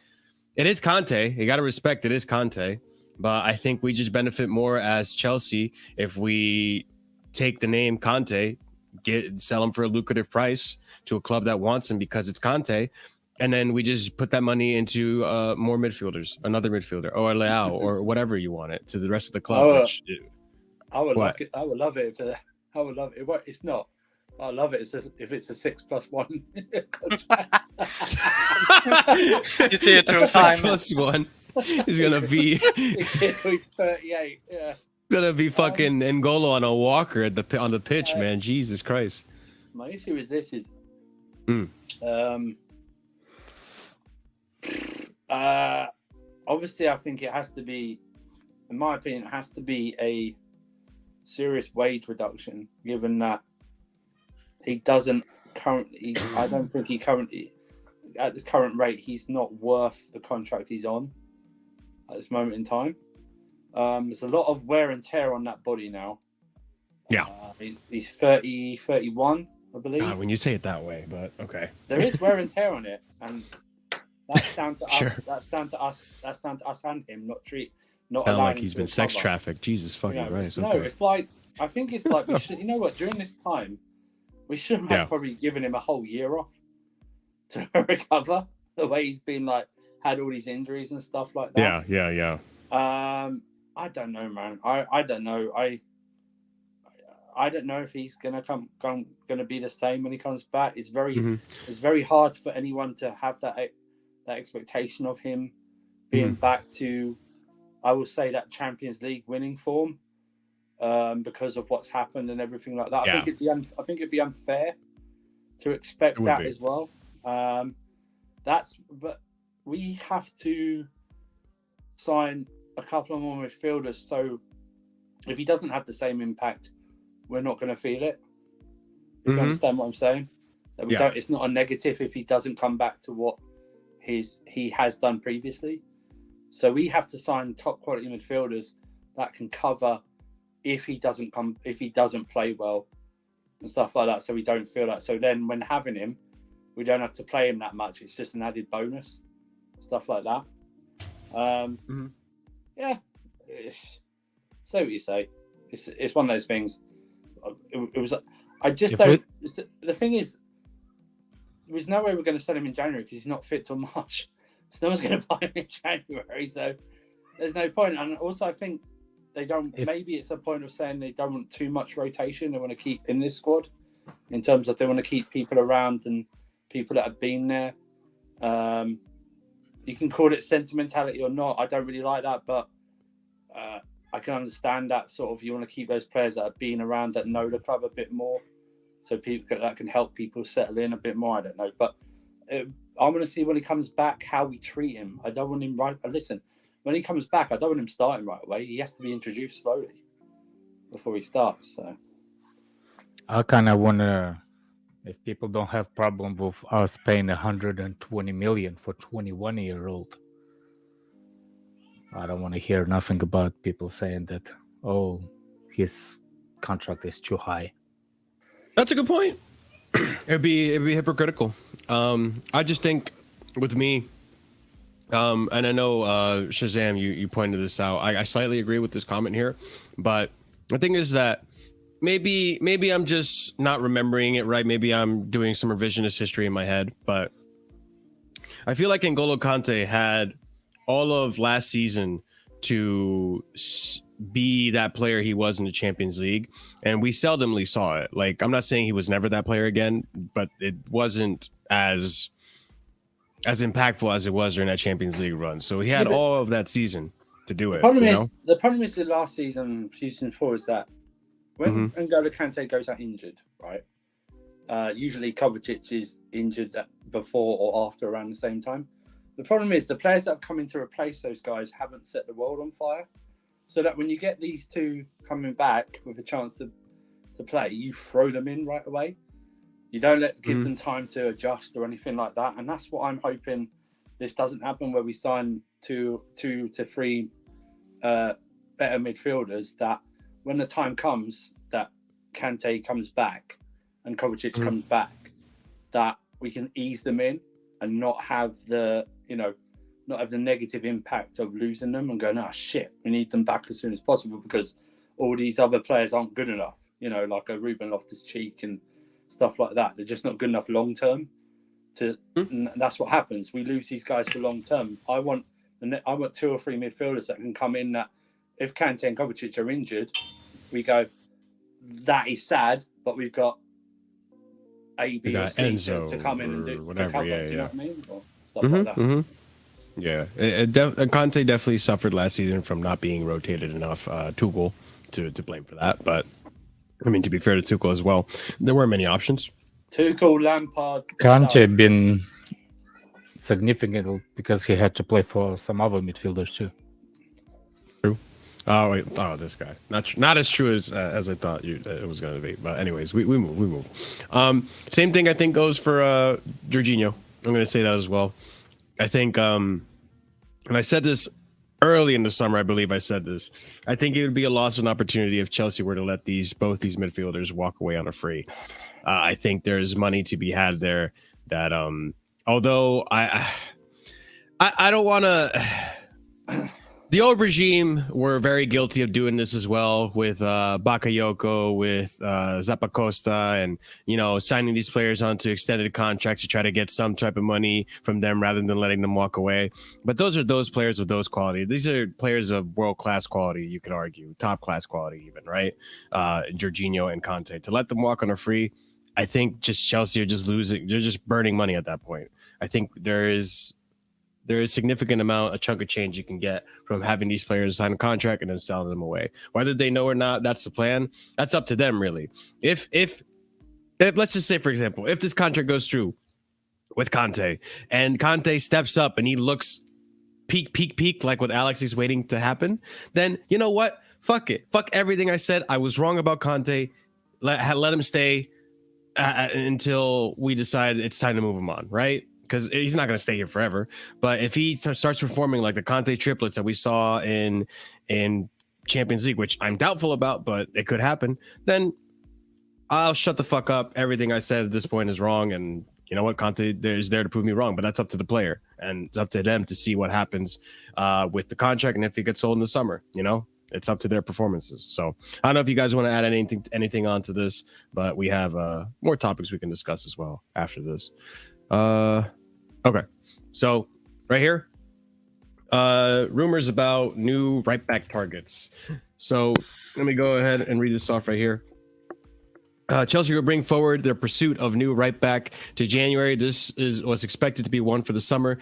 it is Kante. You got to respect it is Kante. But I think we just benefit more as Chelsea if we take the name Kante, sell him for a lucrative price to a club that wants him because it's Kante, and then we just put that money into more midfielders, another midfielder, or Leao, or whatever you want it to the rest of the club. Oh, which, I would What? like it. I would love it I would love it. What it's not. I love it if it's a 6+1 contract. He's here till That's time. 6+1 is gonna be It's here till he's 38. Yeah. gonna be fucking N'Golo on a walker at on the pitch, Uh, man. Jesus Christ. My issue is this is obviously I think it has to be, in my opinion, it has to be a serious wage reduction, given that he doesn't currently, I don't think he currently, at this current rate, he's not worth the contract he's on at this moment in time. There's a lot of wear and tear on that body now. Yeah. He's 30, 31, I believe. God, when you say it that way, but okay. There is wear and tear on it, and that's down to Sure. us. That's down to us. That's down to us and him. Not Sound allowing like him he's to been sex recover. trafficked. Jesus fucking You know, Christ. no, Okay. it's like I think it's like we should. You know what? During this time, we should have Yeah. probably given him a whole year off to recover. The way he's been like had all these injuries and stuff like that. Yeah. I don't know, man. I don't know. I don't know if he's gonna be the same when he comes back. It's very hard for anyone to have that expectation of him being back to, I will say, that Champions League winning form, because of what's happened and everything like that. Yeah. I think it'd be unfair to expect It would that be. as well. But we have to sign a couple of more midfielders. So if he doesn't have the same impact, we're not going to feel it. If you understand what I'm saying? That we Yeah. don't. It's not a negative if he doesn't come back to what he has done previously. So we have to sign top quality midfielders that can cover if he doesn't play well and stuff like that. So we don't feel that. So then when having him, we don't have to play him that much. It's just an added bonus, stuff like that. Yeah, say what you say. It's one of those things. It was. I just don't. The thing is, there was no way we're going to sell him in January because he's not fit till March. So no one's going to buy him in January. So there's no point. And also, I think they don't. Maybe it's a point of saying they don't want too much rotation. They want to keep in this squad, in terms of they want to keep people around and people that have been there. You can call it sentimentality or not. I don't really like that, but I can understand that sort of. You want to keep those players that have been around, that know the club a bit more, so people that can help people settle in a bit more. I don't know, but I want to see when he comes back how we treat him. I don't want him Listen, when he comes back, I don't want him starting right away. He has to be introduced slowly before he starts. So I kind of wonder if people don't have problem with us paying 120 million for 21-year-old. I don't want to hear nothing about people saying that, oh, his contract is too high. That's a good point. It'd be hypocritical. I just think with me, and I know Shazam, you pointed this out. I slightly agree with this comment here, but the thing is that maybe I'm just not remembering it right. Maybe I'm doing some revisionist history in my head, but I feel like N'Golo Kante had all of last season to be that player he was in the Champions League, and we seldomly saw it. Like, I'm not saying he was never that player again, but it wasn't as impactful as it was during that Champions League run. So he had all of that season to do it. The problem is the last season 4 is that when N'Golo Kante goes out injured, right? Usually Kovacic is injured before or after around the same time. The problem is the players that have come in to replace those guys haven't set the world on fire. So that when you get these two coming back with a chance to play, you throw them in right away. You don't give them time to adjust or anything like that. And that's what I'm hoping this doesn't happen, where we sign two to three better midfielders, that when the time comes that Kante comes back and Kovacic comes back, that we can ease them in and not have the negative impact of losing them and going, shit, we need them back as soon as possible because all these other players aren't good enough, like a Ruben Loftus-Cheek and stuff like that. They're just not good enough long term. And that's what happens. We lose these guys for long term. I want 2 or 3 midfielders that can come in, that if Kante and Kovacic are injured, we go, that is sad, but we've got A, B, or C Enzo to come in and do whatever. Cover, Yeah, do you know what I mean? Or stuff like that. Yeah, Kante definitely suffered last season from not being rotated enough. Tuchel to blame for that, but I mean, to be fair to Tuchel as well, there weren't many options. Tuchel, Lampard, Kante been significant because he had to play for some other midfielders too. True. Oh wait, this guy. Not as true as I thought it was going to be. But anyways, we move. Same thing I think goes for Jorginho. I'm going to say that as well. I think, and I said this early in the summer, I believe I said this. I think it would be a loss of an opportunity if Chelsea were to let both these midfielders walk away on a free. I think there's money to be had there. That although I don't want to. The old regime were very guilty of doing this as well with Bakayoko, with Zappacosta, and signing these players onto extended contracts to try to get some type of money from them rather than letting them walk away. But those are those players of those quality. These are players of world-class quality, you could argue, top-class quality even, right? Jorginho and Kante. To let them walk on a free, I think just Chelsea are just losing. They're just burning money at that point. I think there is significant amount, a chunk of change you can get from having these players sign a contract and then selling them away. Whether they know or not, that's the plan. That's up to them, really. If let's just say, for example, if this contract goes through with Kante and Kante steps up and he looks peak, like what Alex is waiting to happen, then you know what? Fuck it. Fuck everything I said. I was wrong about Kante. Let him stay until we decide it's time to move him on, right? because he's not going to stay here forever. But if he starts performing like the Kante triplets that we saw in Champions League, which I'm doubtful about, but it could happen, then I'll shut the fuck up. Everything I said at this point is wrong, and you know what? Kante is there to prove me wrong, but that's up to the player, and it's up to them to see what happens with the contract and if he gets sold in the summer. You know, it's up to their performances. So I don't know if you guys want to add anything onto this, but we have more topics we can discuss as well after this. Okay, so right here, rumors about new right back targets. So let me go ahead and read this off right here. Chelsea will bring forward their pursuit of new right back to January. This was expected to be one for the summer.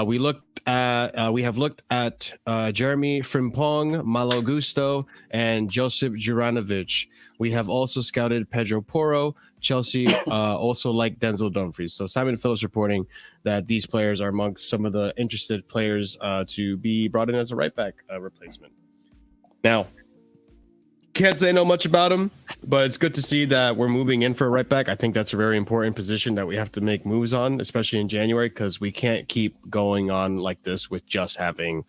We have looked at Jeremy Frimpong, Malo Gusto, and Josip Juranovic. We have also scouted Pedro Porro. Chelsea also like Denzel Dumfries. So Simon Phillips reporting that these players are amongst some of the interested players to be brought in as a right back replacement. Now, can't say no much about him, but it's good to see that we're moving in for a right back. I think that's a very important position that we have to make moves on, especially in January, because we can't keep going on like this with just having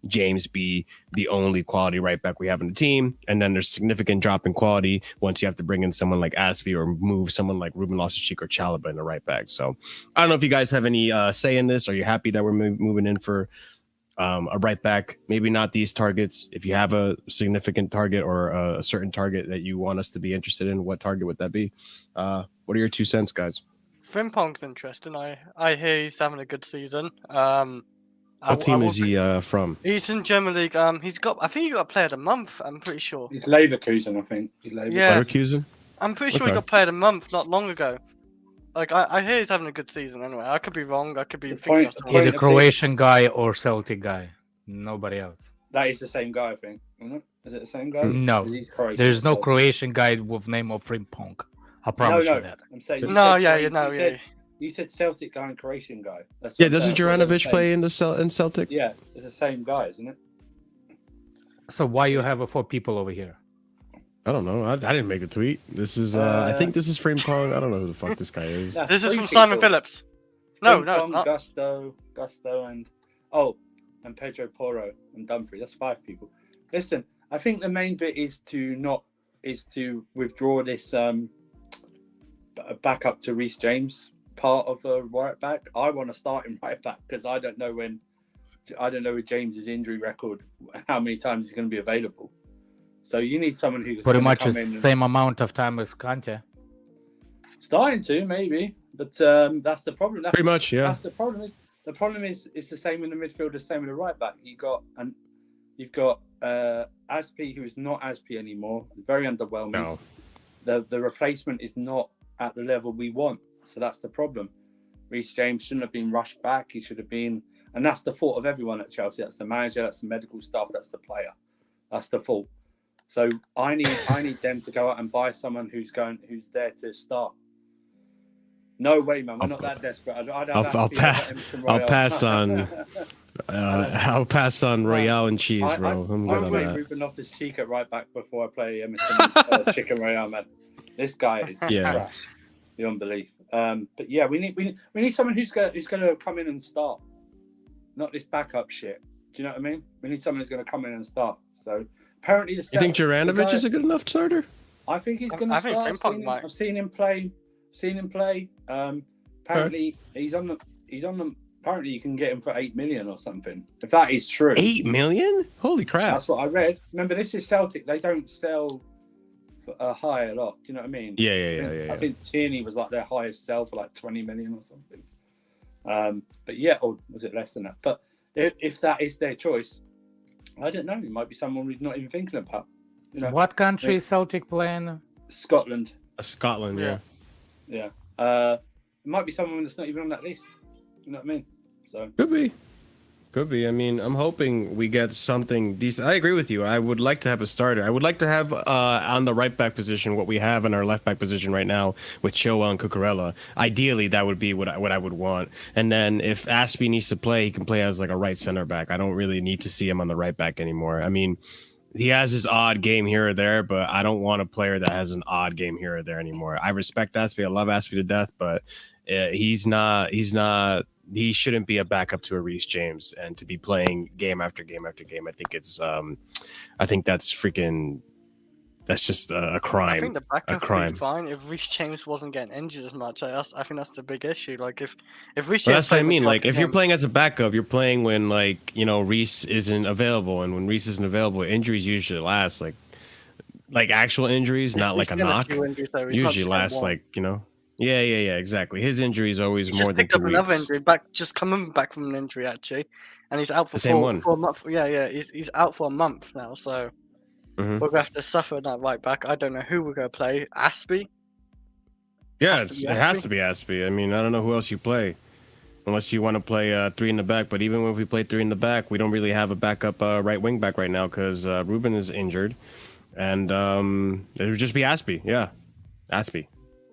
James be the only quality right back we have in the team. And then there's significant drop in quality once you have to bring in someone like Aspie or move someone like Ruben Loftus-Cheek or Chalobah in the right back. So I don't know if you guys have any say in this. Are you happy that we're moving in for a right back? Maybe not these targets. If you have a significant target or a certain target that you want us to be interested in, what target would that be? What are your 2 cents, guys? Frimpong's interesting. I hear he's having a good season. What team is he from? He's in German League. I think he got Player of the Month. I'm pretty sure. He's Leverkusen, I think. Yeah. Leverkusen? I'm pretty sure he got Player of the Month not long ago. Like I hear he's having a good season anyway. I could be wrong. I could be thinking of something. Either Croatian guy or Celtic guy. Nobody else. That is the same guy, I think. Isn't it? Is it the same guy? No. There's no Croatian guy with name of Frimpong. I promise you that. I'm saying. You said Celtic guy and Croatian guy. That's doesn't Juranovic play in Celtic? Yeah, it's the same guy, isn't it? So why you have 4 people over here? I don't know. I didn't make the tweet. This is I think this is Frimpong. I don't know who the fuck this guy is. This is from Simon Phillips. No, it's not. Gusto, and Pedro Porro and Dumfries. That's 5 people. Listen, I think the main bit is to withdraw this back up to Reece James part of the right back. I want to start him right back because I don't know with James's injury record how many times he's going to be available. So you need someone who's pretty much the same amount of time as Kante. Starting to maybe, but that's the problem. Pretty much, yeah. That's the problem. The problem is it's the same in the midfield, the same in the right back. You've got Aspie, who is not Aspie anymore. Very underwhelming. No. The replacement is not at the level we want. So that's the problem. Reece James shouldn't have been rushed back. He should have been, and that's the fault of everyone at Chelsea. That's the manager, that's the medical staff, that's the player. That's the fault. So I need them to go out and buy someone who's there to start. No way, man. We're not that desperate. I'll pass on. I'll pass on Royale and cheese, bro. I'm good on that. Ruben Loftus-Cheek at right back before I play Emerson Chicken Royale, man. This guy is trash beyond belief. But yeah, we need someone who's gonna come in and start, not this backup shit. Do you know what I mean? We need someone who's gonna come in and start. So apparently, you think Juranovic is a good enough starter? I think he's gonna start. I've seen him play. Apparently, he's on the. Apparently, you can get him for 8 million or something. If that is true, 8 million? Holy crap! That's what I read. Remember, this is Celtic. They don't sell for high a lot. Do you know what I mean? Yeah. I think Tierney was like their highest sell for like 20 million or something. But yeah, or was it less than that? But if that is their choice, I don't know. It might be someone we're not even thinking about. You know, what country is Celtic playing? Scotland. Scotland, yeah. Yeah. It might be someone that's not even on that list. You know what I mean? So Could be. I mean, I'm hoping we get something decent. I agree with you. I would like to have a starter. I would like to have on the right back position what we have in our left back position right now with Chilwell and Cucurella. Ideally, that would be what I would want. And then if Aspie needs to play, he can play as like a right center back. I don't really need to see him on the right back anymore. I mean, he has his odd game here or there, but I don't want a player that has an odd game here or there anymore. I respect Aspie. I love Aspie to death, but he's not he shouldn't be a backup to a Reece James, and to be playing game after game after game. I think that's just a crime. I think the backup would crime. be fine if Reece James wasn't getting injured as much. I think that's the big issue. Like if Reece James, Well, that's what I played mean. the Like, if you're game- playing as a backup, you're playing when, like, Reece isn't available, and when Reece isn't available, injuries usually last like actual injuries, not like a he's been knock. few injuries, though. He's not Usually just lasts one. Yeah, exactly. His injury is always He's more just than picked 2 up another weeks. injury, just coming back from an injury actually, and he's out for The same one. for a month. Yeah, he's out for a month now, so Mhm. we're gonna have to suffer that right back. I don't know who we're gonna play. Aspie? Yeah, Has to be it has Aspie. to be Aspie. I mean, I don't know who else you play, unless you want to play 3 in the back. But even if we play 3 in the back, we don't really have a backup right wing back right now because Ruben is injured, and it would just be Aspie. Yeah, Aspie.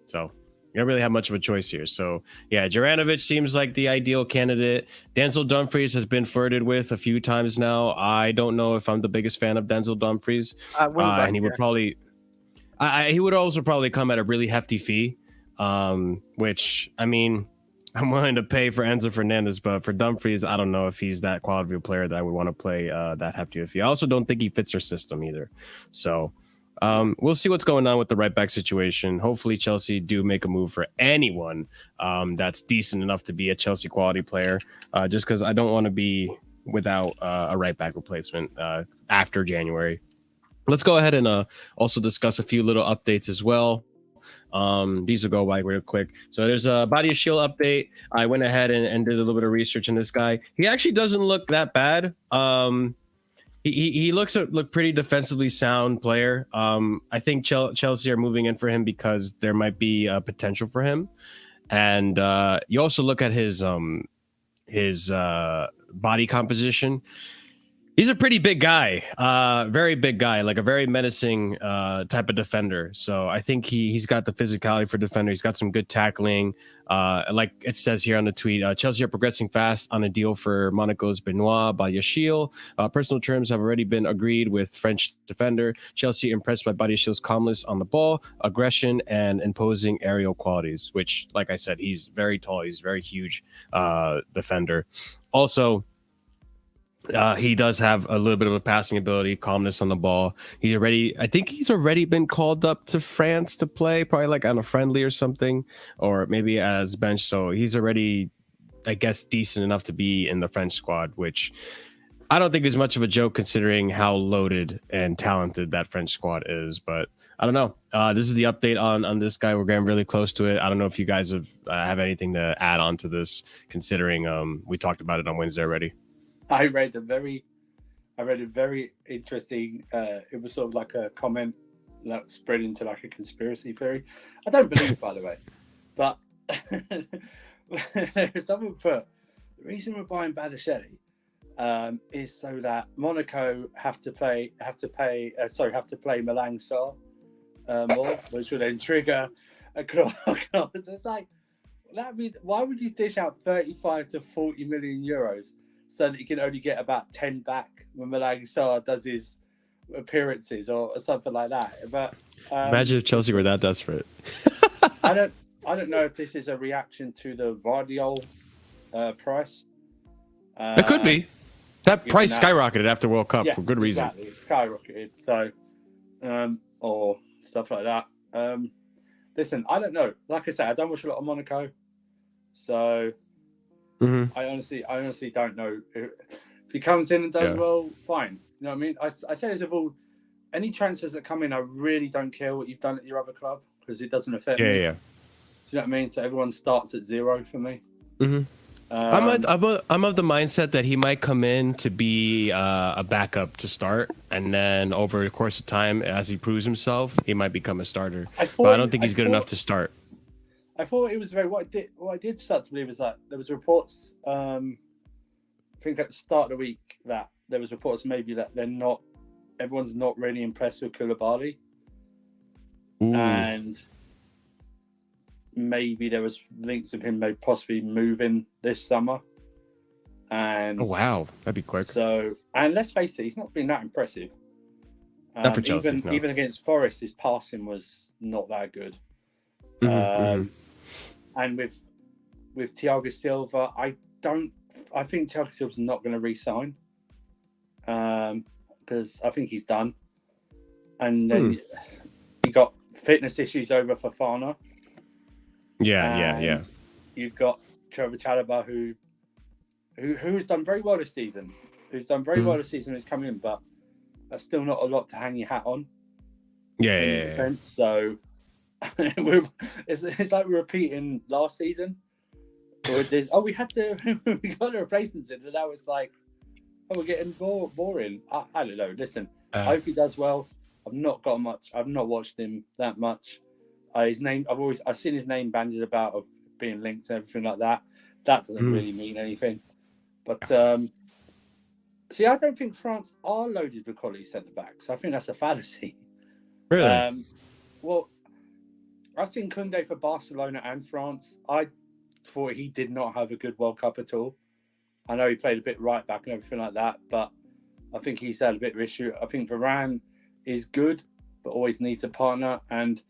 So you don't really have much of a choice here. So yeah, Juranovic seems like the ideal candidate. Denzel Dumfries has been flirted with a few times now. I don't know if I'm the biggest fan of Denzel Dumfries, Wingback, and he would probably. He would also probably come at a really hefty fee, which, I mean, I'm willing to pay for Enzo Fernandez, but for Dumfries, I don't know if he's that quality of player that I would want to play that hefty of fee. I also don't think he fits their system either. So we'll see what's going on with the right back situation. Hopefully Chelsea do make a move for anyone that's decent enough to be a Chelsea quality player, just because I don't want to be without a right back replacement after January. Let's go ahead and also discuss a few little updates as well. These will go by real quick. So there's a Badiashile update. I went ahead and did a little bit of research on this guy. He actually doesn't look that bad. He look pretty defensively sound player. I think Chelsea are moving in for him because there might be potential for him. And you also look at his body composition. He's a pretty big guy, very big guy, like a very menacing type of defender. So I think he's got the physicality for defender. He's got some good tackling. Like it says here on the tweet, Chelsea are progressing fast on a deal for Monaco's Benoit Badiashile. Personal terms have already been agreed with French defender. Chelsea impressed by Badiashile's calmness on the ball, aggression, and imposing aerial qualities, which, like I said, he's very tall. He's a very huge defender. Also, he does have a little bit of a passing ability, calmness on the ball. I think he's already been called up to France to play, probably like on a friendly or something, or maybe as bench. So he's already, I guess, decent enough to be in the French squad, which I don't think is much of a joke considering how loaded and talented that French squad is. But I don't know. This is the update on this guy. We're getting really close to it. I don't know if you guys have anything to add on to this, considering we talked about it on Wednesday already. I read a very interesting. It was sort of like a comment that spread into like a conspiracy theory. I don't believe, by the way, but someone put the reason we're buying Badiashile is so that Monaco have to pay Malang Sarr more, which would then trigger a clause. It's like why would you dish out 35 to 40 million euros? So that you can only get about 10 back when Malang Sarr does his appearances or something like that. But imagine if Chelsea were that desperate. I don't know if this is a reaction to the Vardiol price. It could be. That price skyrocketed after World Cup for good reason. Exactly, it skyrocketed. So, or stuff like that. Listen, I don't know. Like I said, I don't watch a lot of Monaco, so. Mm-hmm. I honestly don't know. If he comes in and does well, fine. You know what I mean? I say this of all, any transfers that come in, I really don't care what you've done at your other club because it doesn't affect me. Yeah. You know what I mean? So everyone starts at 0 for me. Mm-hmm. I'm of the mindset that he might come in to be a backup to start, and then over the course of time, as he proves himself, he might become a starter. But I don't think he's good enough to start. I thought it was what I did start to believe is that there was reports. I think at the start of the week that there was reports maybe that everyone's not really impressed with Koulibaly, and maybe there was links of him maybe possibly moving this summer. And oh wow, that'd be quick. So, and let's face it, he's not been that impressive. Not for Chelsea, even against Forest, his passing was not that good. And with with Thiago Silva, I think Thiago Silva's not going to re-sign because I think he's done. And then you got fitness issues over Fofana. Yeah. You've got Trevor Chalobah, who's done very well this season. Who's come in, but that's still not a lot to hang your hat on. Yeah. Defense, so it's like we're repeating last season. We got the replacements in, and now it's like, we're getting boring. I don't know. Listen, I hope he does well. I've not watched him that much. His name, I've seen his name bandied about of being linked and everything like that. That doesn't really mean anything. But see, I don't think France are loaded with quality centre backs. I think that's a fallacy. Really? Well, I've seen Koundé for Barcelona and France. I thought he did not have a good World Cup at all. I know he played a bit right back and everything like that, but I think he's had a bit of issue. I think Varane is good, but always needs a partner. And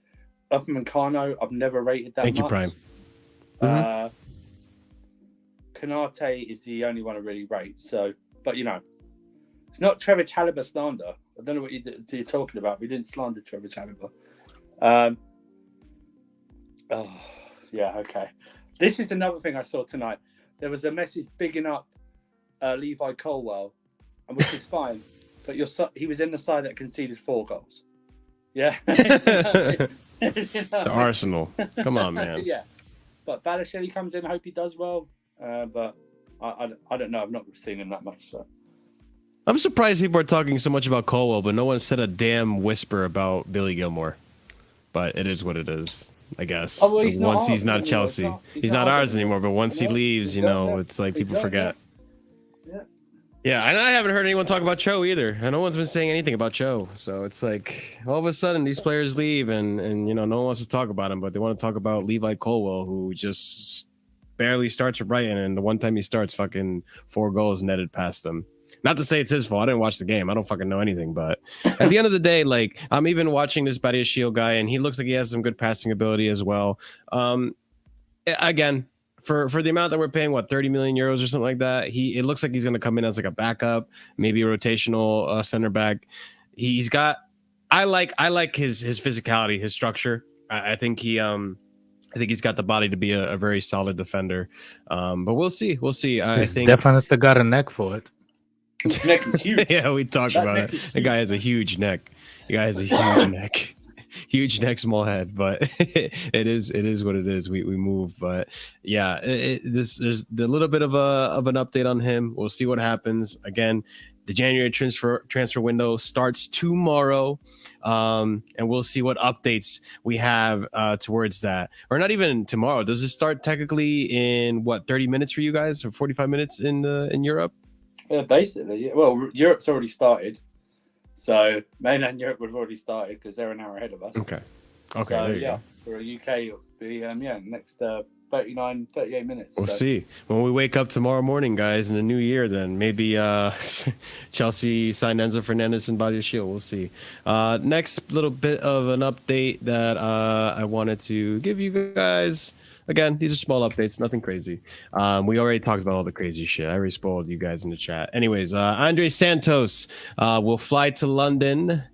Upamecano, I've never rated that much. Thank you, Prime. Kante is the only one I really rate. So, but it's not Trevor Chalobah slander. I don't know what you're talking about. We didn't slander Trevor Chalobah. Okay. This is another thing I saw tonight. There was a message bigging up Levi Colwill, which is fine. But he was in the side that conceded 4 goals. Yeah. To Arsenal. Come on, man. Yeah. But Badiashile comes in. I hope he does well. But I don't know. I've not seen him that much. So I'm surprised people are talking so much about Colwill, but no one said a damn whisper about Billy Gilmore. But it is what it is, I guess. Oh, well, he's not at Chelsea. He's not ours anymore. But once he leaves, it's like people forget. Yeah, and I haven't heard anyone talk about Cho either. And no one's been saying anything about Cho. So it's like all of a sudden these players leave and no one wants to talk about him, but they want to talk about Levi Colwill, who just barely starts for Brighton, and the one time he starts, fucking 4 goals netted past them. Not to say it's his fault. I didn't watch the game. I don't fucking know anything. But at the end of the day, like, I'm even watching this Badiashile guy, and he looks like he has some good passing ability as well. Again, for the amount that we're paying, 30 million euros or something like that, it looks like he's going to come in as like a backup, maybe a rotational center back. I like his physicality, his structure. I think he's got the body to be a very solid defender. But we'll see. I think definitely got a neck for it. His neck is huge. Yeah, we talked about it. The guy has a huge neck. Huge neck, small head. But it is what it is. We move. But yeah, there's a little bit of an update on him. We'll see what happens. Again, the January transfer window starts tomorrow, and we'll see what updates we have towards that. Or not even tomorrow. Does it start technically in 30 minutes for you guys, or 45 minutes in Europe? Yeah, basically. Yeah. Well, Europe's already started, so mainland Europe would have already started because they're an hour ahead of us. Okay. So, there you go. For a UK, it'll be next 38 minutes. We'll see when we wake up tomorrow morning, guys, in the new year. Then maybe Chelsea signed Enzo Fernandez and Badiashile. We'll see. Next little bit of an update that I wanted to give you guys. Again, these are small updates, nothing crazy. We already talked about all the crazy shit. I already spoiled you guys in the chat. Anyways, Andre Santos will fly to London,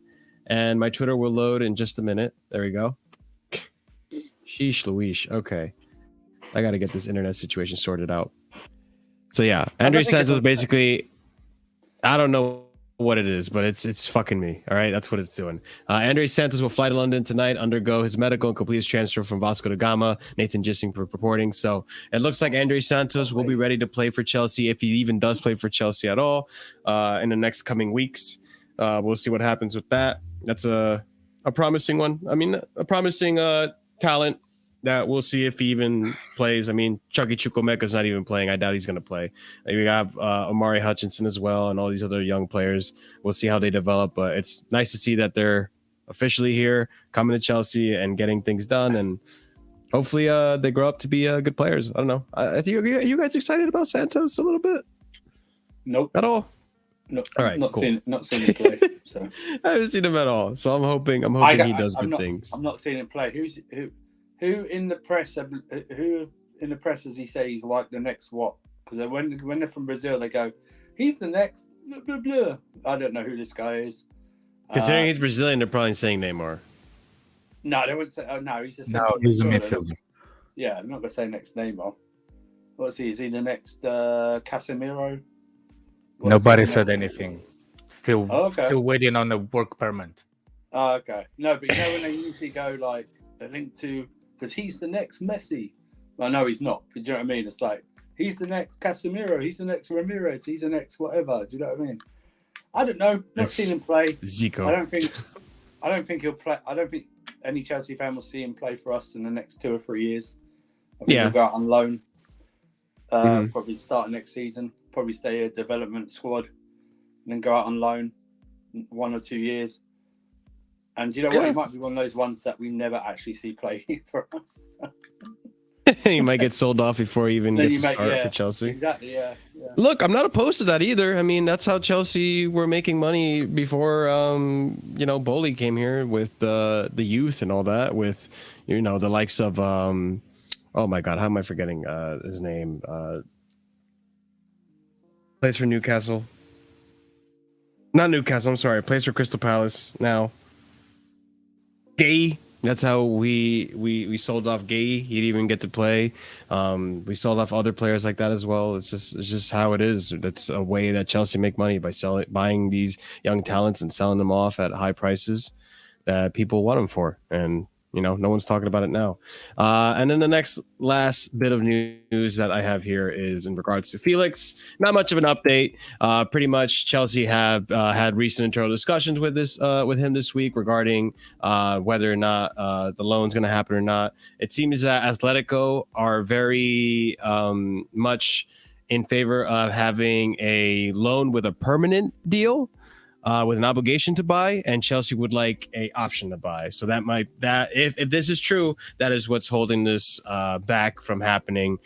and my Twitter will load in just a minute. There we go. Sheesh Louise. Okay. I got to get this internet situation sorted out. So yeah, Andre Santos basically, I don't know what it is, but it's fucking me. All right, that's what it's doing. Andre Santos will fly to London tonight, undergo his medical, and complete his transfer from Vasco da Gama. Nathan Gissing reporting. So it looks like Andre Santos will be ready to play for Chelsea, if he even does play for Chelsea at all, in the next coming weeks. We'll see what happens with that. That's a promising one. I mean, a promising talent that we'll see if he even plays. I mean, Chucky Chukwuemeka's not even playing. I doubt he's going to play. We have Omari Hutchinson as well, and all these other young players. We'll see how they develop, but it's nice to see that they're officially here, coming to Chelsea and getting things done, and hopefully they grow up to be good players. I don't know. Are you guys excited about Santos a little bit? Nope. At all? No. All right. Not cool. seen him play. So. I haven't seen him at all, so I'm hoping he does good things. I'm not seeing him play. Who in the press? Who in the press does he say he's like the next what? Because when they're from Brazil, they go, he's the next blah, blah, blah. I don't know who this guy is. Considering he's Brazilian, they're probably saying Neymar. No, they wouldn't say. Oh no, he's a No, he's a midfielder. Yeah, I'm not gonna say next Neymar. What's he? Is he the next Casemiro? Nobody said anything. Still, Oh, okay. still waiting on the work permit. Oh, okay. No, but you know when they usually go like they link to because he's the next Messi. Well, no, he's not. But do you know what I mean? It's like he's the next Casemiro. He's the next Ramirez. He's the next whatever. Do you know what I mean? I don't know. Not seen him play. Zico. I don't think he'll play. I don't think any Chelsea fan will see him play for us in the next 2 or 3 years. I think he'll go out on loan. Probably start next season. Probably stay a development squad, and then go out on loan 1 or 2 years. And you know what? He might be one of those ones that we never actually see play for us. He might get sold off before he even gets to start for Chelsea. Exactly. Yeah. Look, I'm not opposed to that either. I mean, that's how Chelsea were making money before, Bowley came here with the youth and all that. With the likes of, oh my God, how am I forgetting his name? Plays for Newcastle. Not Newcastle. I'm sorry. Plays for Crystal Palace now. Gay. That's how we sold off Gay. He didn't even get to play. We sold off other players like that as well. It's just how it is. That's a way that Chelsea make money by buying these young talents and selling them off at high prices that people want them for. And no one's talking about it now. And then the last bit of news that I have here is in regards to Felix. Not much of an update. Pretty much Chelsea have had recent internal discussions with him this week regarding whether or not the loan's going to happen or not. It seems that Atletico are very much in favor of having a loan with a permanent deal. With an obligation to buy, and Chelsea would like a option to buy. So if this is true, that is what's holding this back from happening.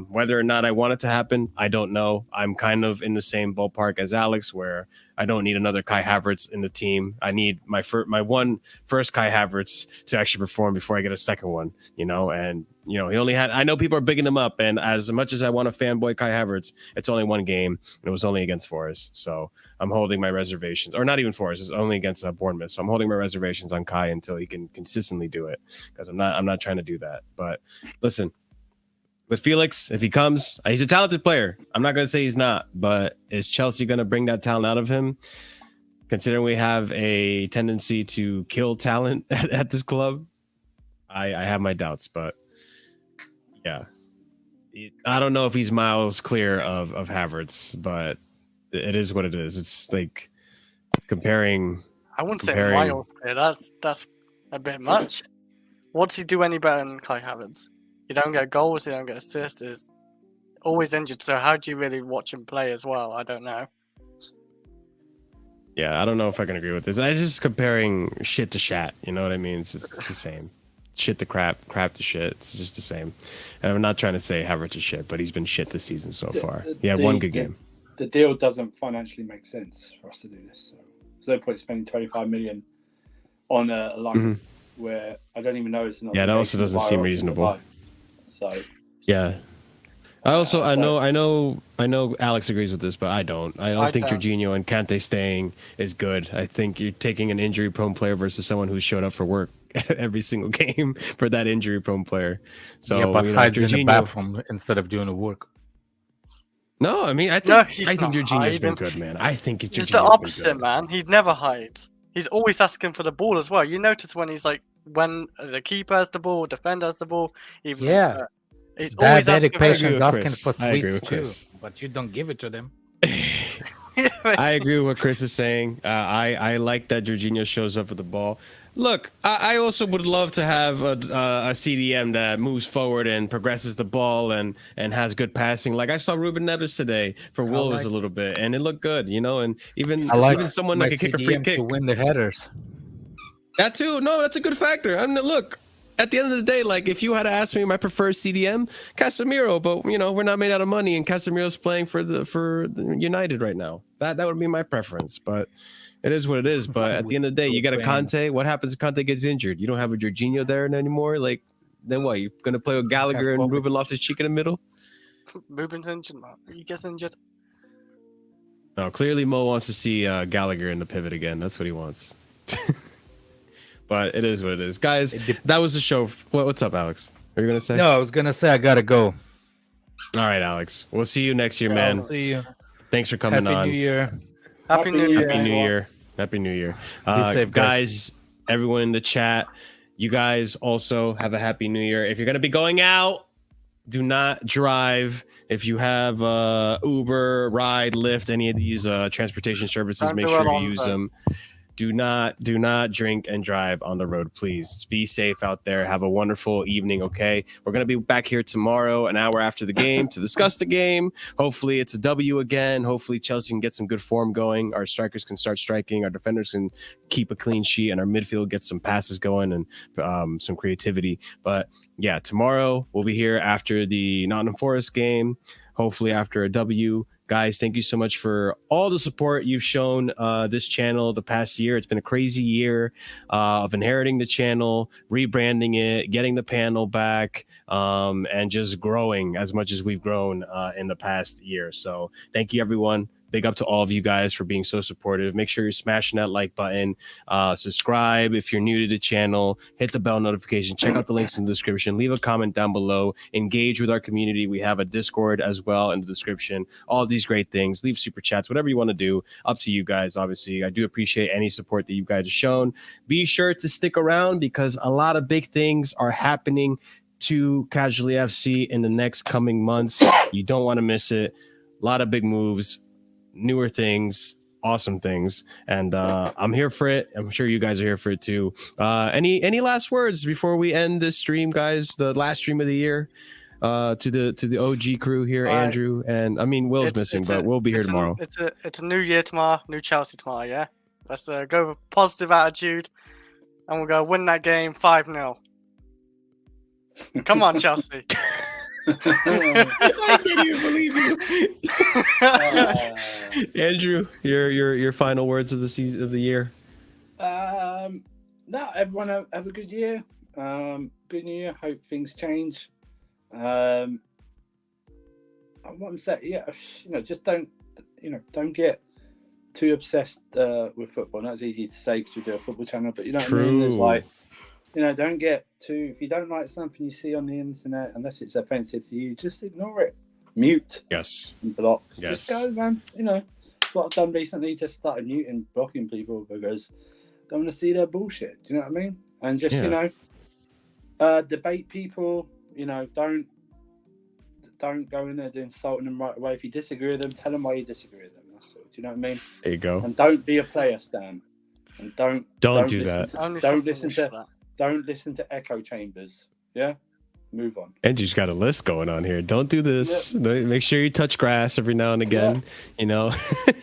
Whether or not I want it to happen, I don't know. I'm kind of in the same ballpark as Alex, where I don't need another Kai Havertz in the team. I need my first Kai Havertz to actually perform before I get a second one. And he only had. I know people are bigging him up, and as much as I want to fanboy Kai Havertz, it's only one game, and it was only against Forest. So I'm holding my reservations, or not even Forest. It's only against Bournemouth. So I'm holding my reservations on Kai until he can consistently do it, because I'm not trying to do that. But listen, with Felix, if he comes, he's a talented player. I'm not going to say he's not, but is Chelsea going to bring that talent out of him? Considering we have a tendency to kill talent at this club, I have my doubts, but. Yeah, I don't know if he's miles clear of Havertz, but it is what it is. It's like comparing. I wouldn't say miles clear. That's a bit much. What does he do any better than Kai Havertz? You don't get goals, you don't get assists. He's always injured. So how do you really watch him play as well? I don't know. Yeah, I don't know if I can agree with this. It's just comparing shit to shat. You know what I mean? It's the same. Shit to crap to shit. It's just the same. And I'm not trying to say Havertz is shit, but he's been shit this season so far. He had one good game. The deal doesn't financially make sense for us to do this. So there's no point spending 25 million on a line where I don't even know it's not. Yeah, that also doesn't seem reasonable. So yeah. I know Alex agrees with this, but I don't. I think Jorginho and Kante staying is good. I think you're taking an injury-prone player versus someone who showed up for work every single game for that injury-prone player. So yeah, but hides in the bathroom instead of doing the work. No, I mean I think Jorginho's been good, man. I think it's the opposite, man. He never hides. He's always asking for the ball as well. You notice when when the keeper has the ball, defender has the ball. He's always dedication asking for sweets too, but you don't give it to them. I agree with what Chris is saying. I like that Jorginho shows up for the ball. Look, I also would love to have a CDM that moves forward and progresses the ball and has good passing. Like I saw Ruben Neves today for Wolves a little bit, and it looked good, and even someone that could kick a free kick to win the headers. That too. No, that's a good factor. I mean, look. At the end of the day, like if you had to ask me my preferred CDM, Casemiro, but we're not made out of money, and Casemiro's playing for the United right now. That would be my preference, but it is what it is. But at the end of the day, you got a Kante. What happens if Kante gets injured? You don't have a Jorginho there anymore. Like then what? You gonna play with Gallagher and Ruben Loftus-Cheek in the middle? Ruben's injured, man. He gets injured. No, clearly Mo wants to see Gallagher in the pivot again. That's what he wants. But it is what it is, guys. That was the show. What's up, Alex? Are you gonna say? No, I was gonna say I gotta go. All right, Alex. We'll see you next year, man. I'll see you. Thanks for coming Happy on. New Year. Happy New Year. Happy New Year. Happy New Year. Be safe, guys. Everyone in the chat, you guys also have a Happy New Year. If you're going to be going out, do not drive. If you have Uber, Ride, Lyft, any of these transportation services, make sure you use them. Do not drink and drive on the road, please. Be safe out there. Have a wonderful evening, okay? We're going to be back here tomorrow, an hour after the game, to discuss the game. Hopefully it's a W again. Hopefully Chelsea can get some good form going. Our strikers can start striking. Our defenders can keep a clean sheet, and our midfield gets some passes going and some creativity. But, yeah, tomorrow we'll be here after the Nottingham Forest game, hopefully after a W. Guys, thank you so much for all the support you've shown this channel the past year. It's been a crazy year of inheriting the channel, rebranding it, getting the panel back, and just growing as much as we've grown in the past year. So thank you, everyone. Big up to all of you guys for being so supportive. Make sure you're smashing that like button. Subscribe if you're new to the channel. Hit the bell notification. Check out the links in the description. Leave a comment down below. Engage with our community. We have a Discord as well in the description. All of these great things. Leave super chats. Whatever you want to do. Up to you guys, obviously. I do appreciate any support that you guys have shown. Be sure to stick around because a lot of big things are happening to Casually FC in the next coming months. You don't want to miss it. A lot of big moves. Newer things, awesome things, and I'm here for it. I'm sure you guys are here for it too. Any last words before we end this stream, guys? The last stream of the year. To the OG crew here, Andrew, and I mean Will's missing, but we'll be here tomorrow. It's a new year tomorrow, new Chelsea tomorrow. Yeah, let's go with positive attitude, and we'll go win that game 5-0. Come on, Chelsea. I can't even believe you. Andrew, your final words of the season of the year. No, everyone have a good year. Good new year. Hope things change. I want to say, just don't get too obsessed with football. That's easy to say because we do a football channel, but you know what I mean. There's like, don't get too. If you don't like something you see on the internet, unless it's offensive to you, just ignore it. Mute. Yes. And block. Yes. Just go, man. What I've done recently, just started muting, blocking people because I don't want to see their bullshit. Do you know what I mean? And just debate people. Don't go in there doing insulting them right away. If you disagree with them, tell them why you disagree with them. That's all. Do you know what I mean? There you go. And don't be a player, Stan. And don't do that. Don't listen to echo chambers. Yeah, move on. Andrew's got a list going on here. Don't do this. Yep. Make sure you touch grass every now and again. Yeah.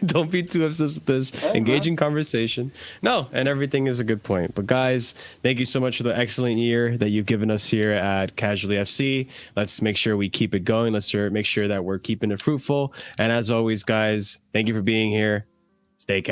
Don't be too obsessed with this. Engage in conversation. No, and everything is a good point. But guys, thank you so much for the excellent year that you've given us here at Casually FC. Let's make sure we keep it going. Let's make sure that we're keeping it fruitful. And as always, guys, thank you for being here. Stay casual.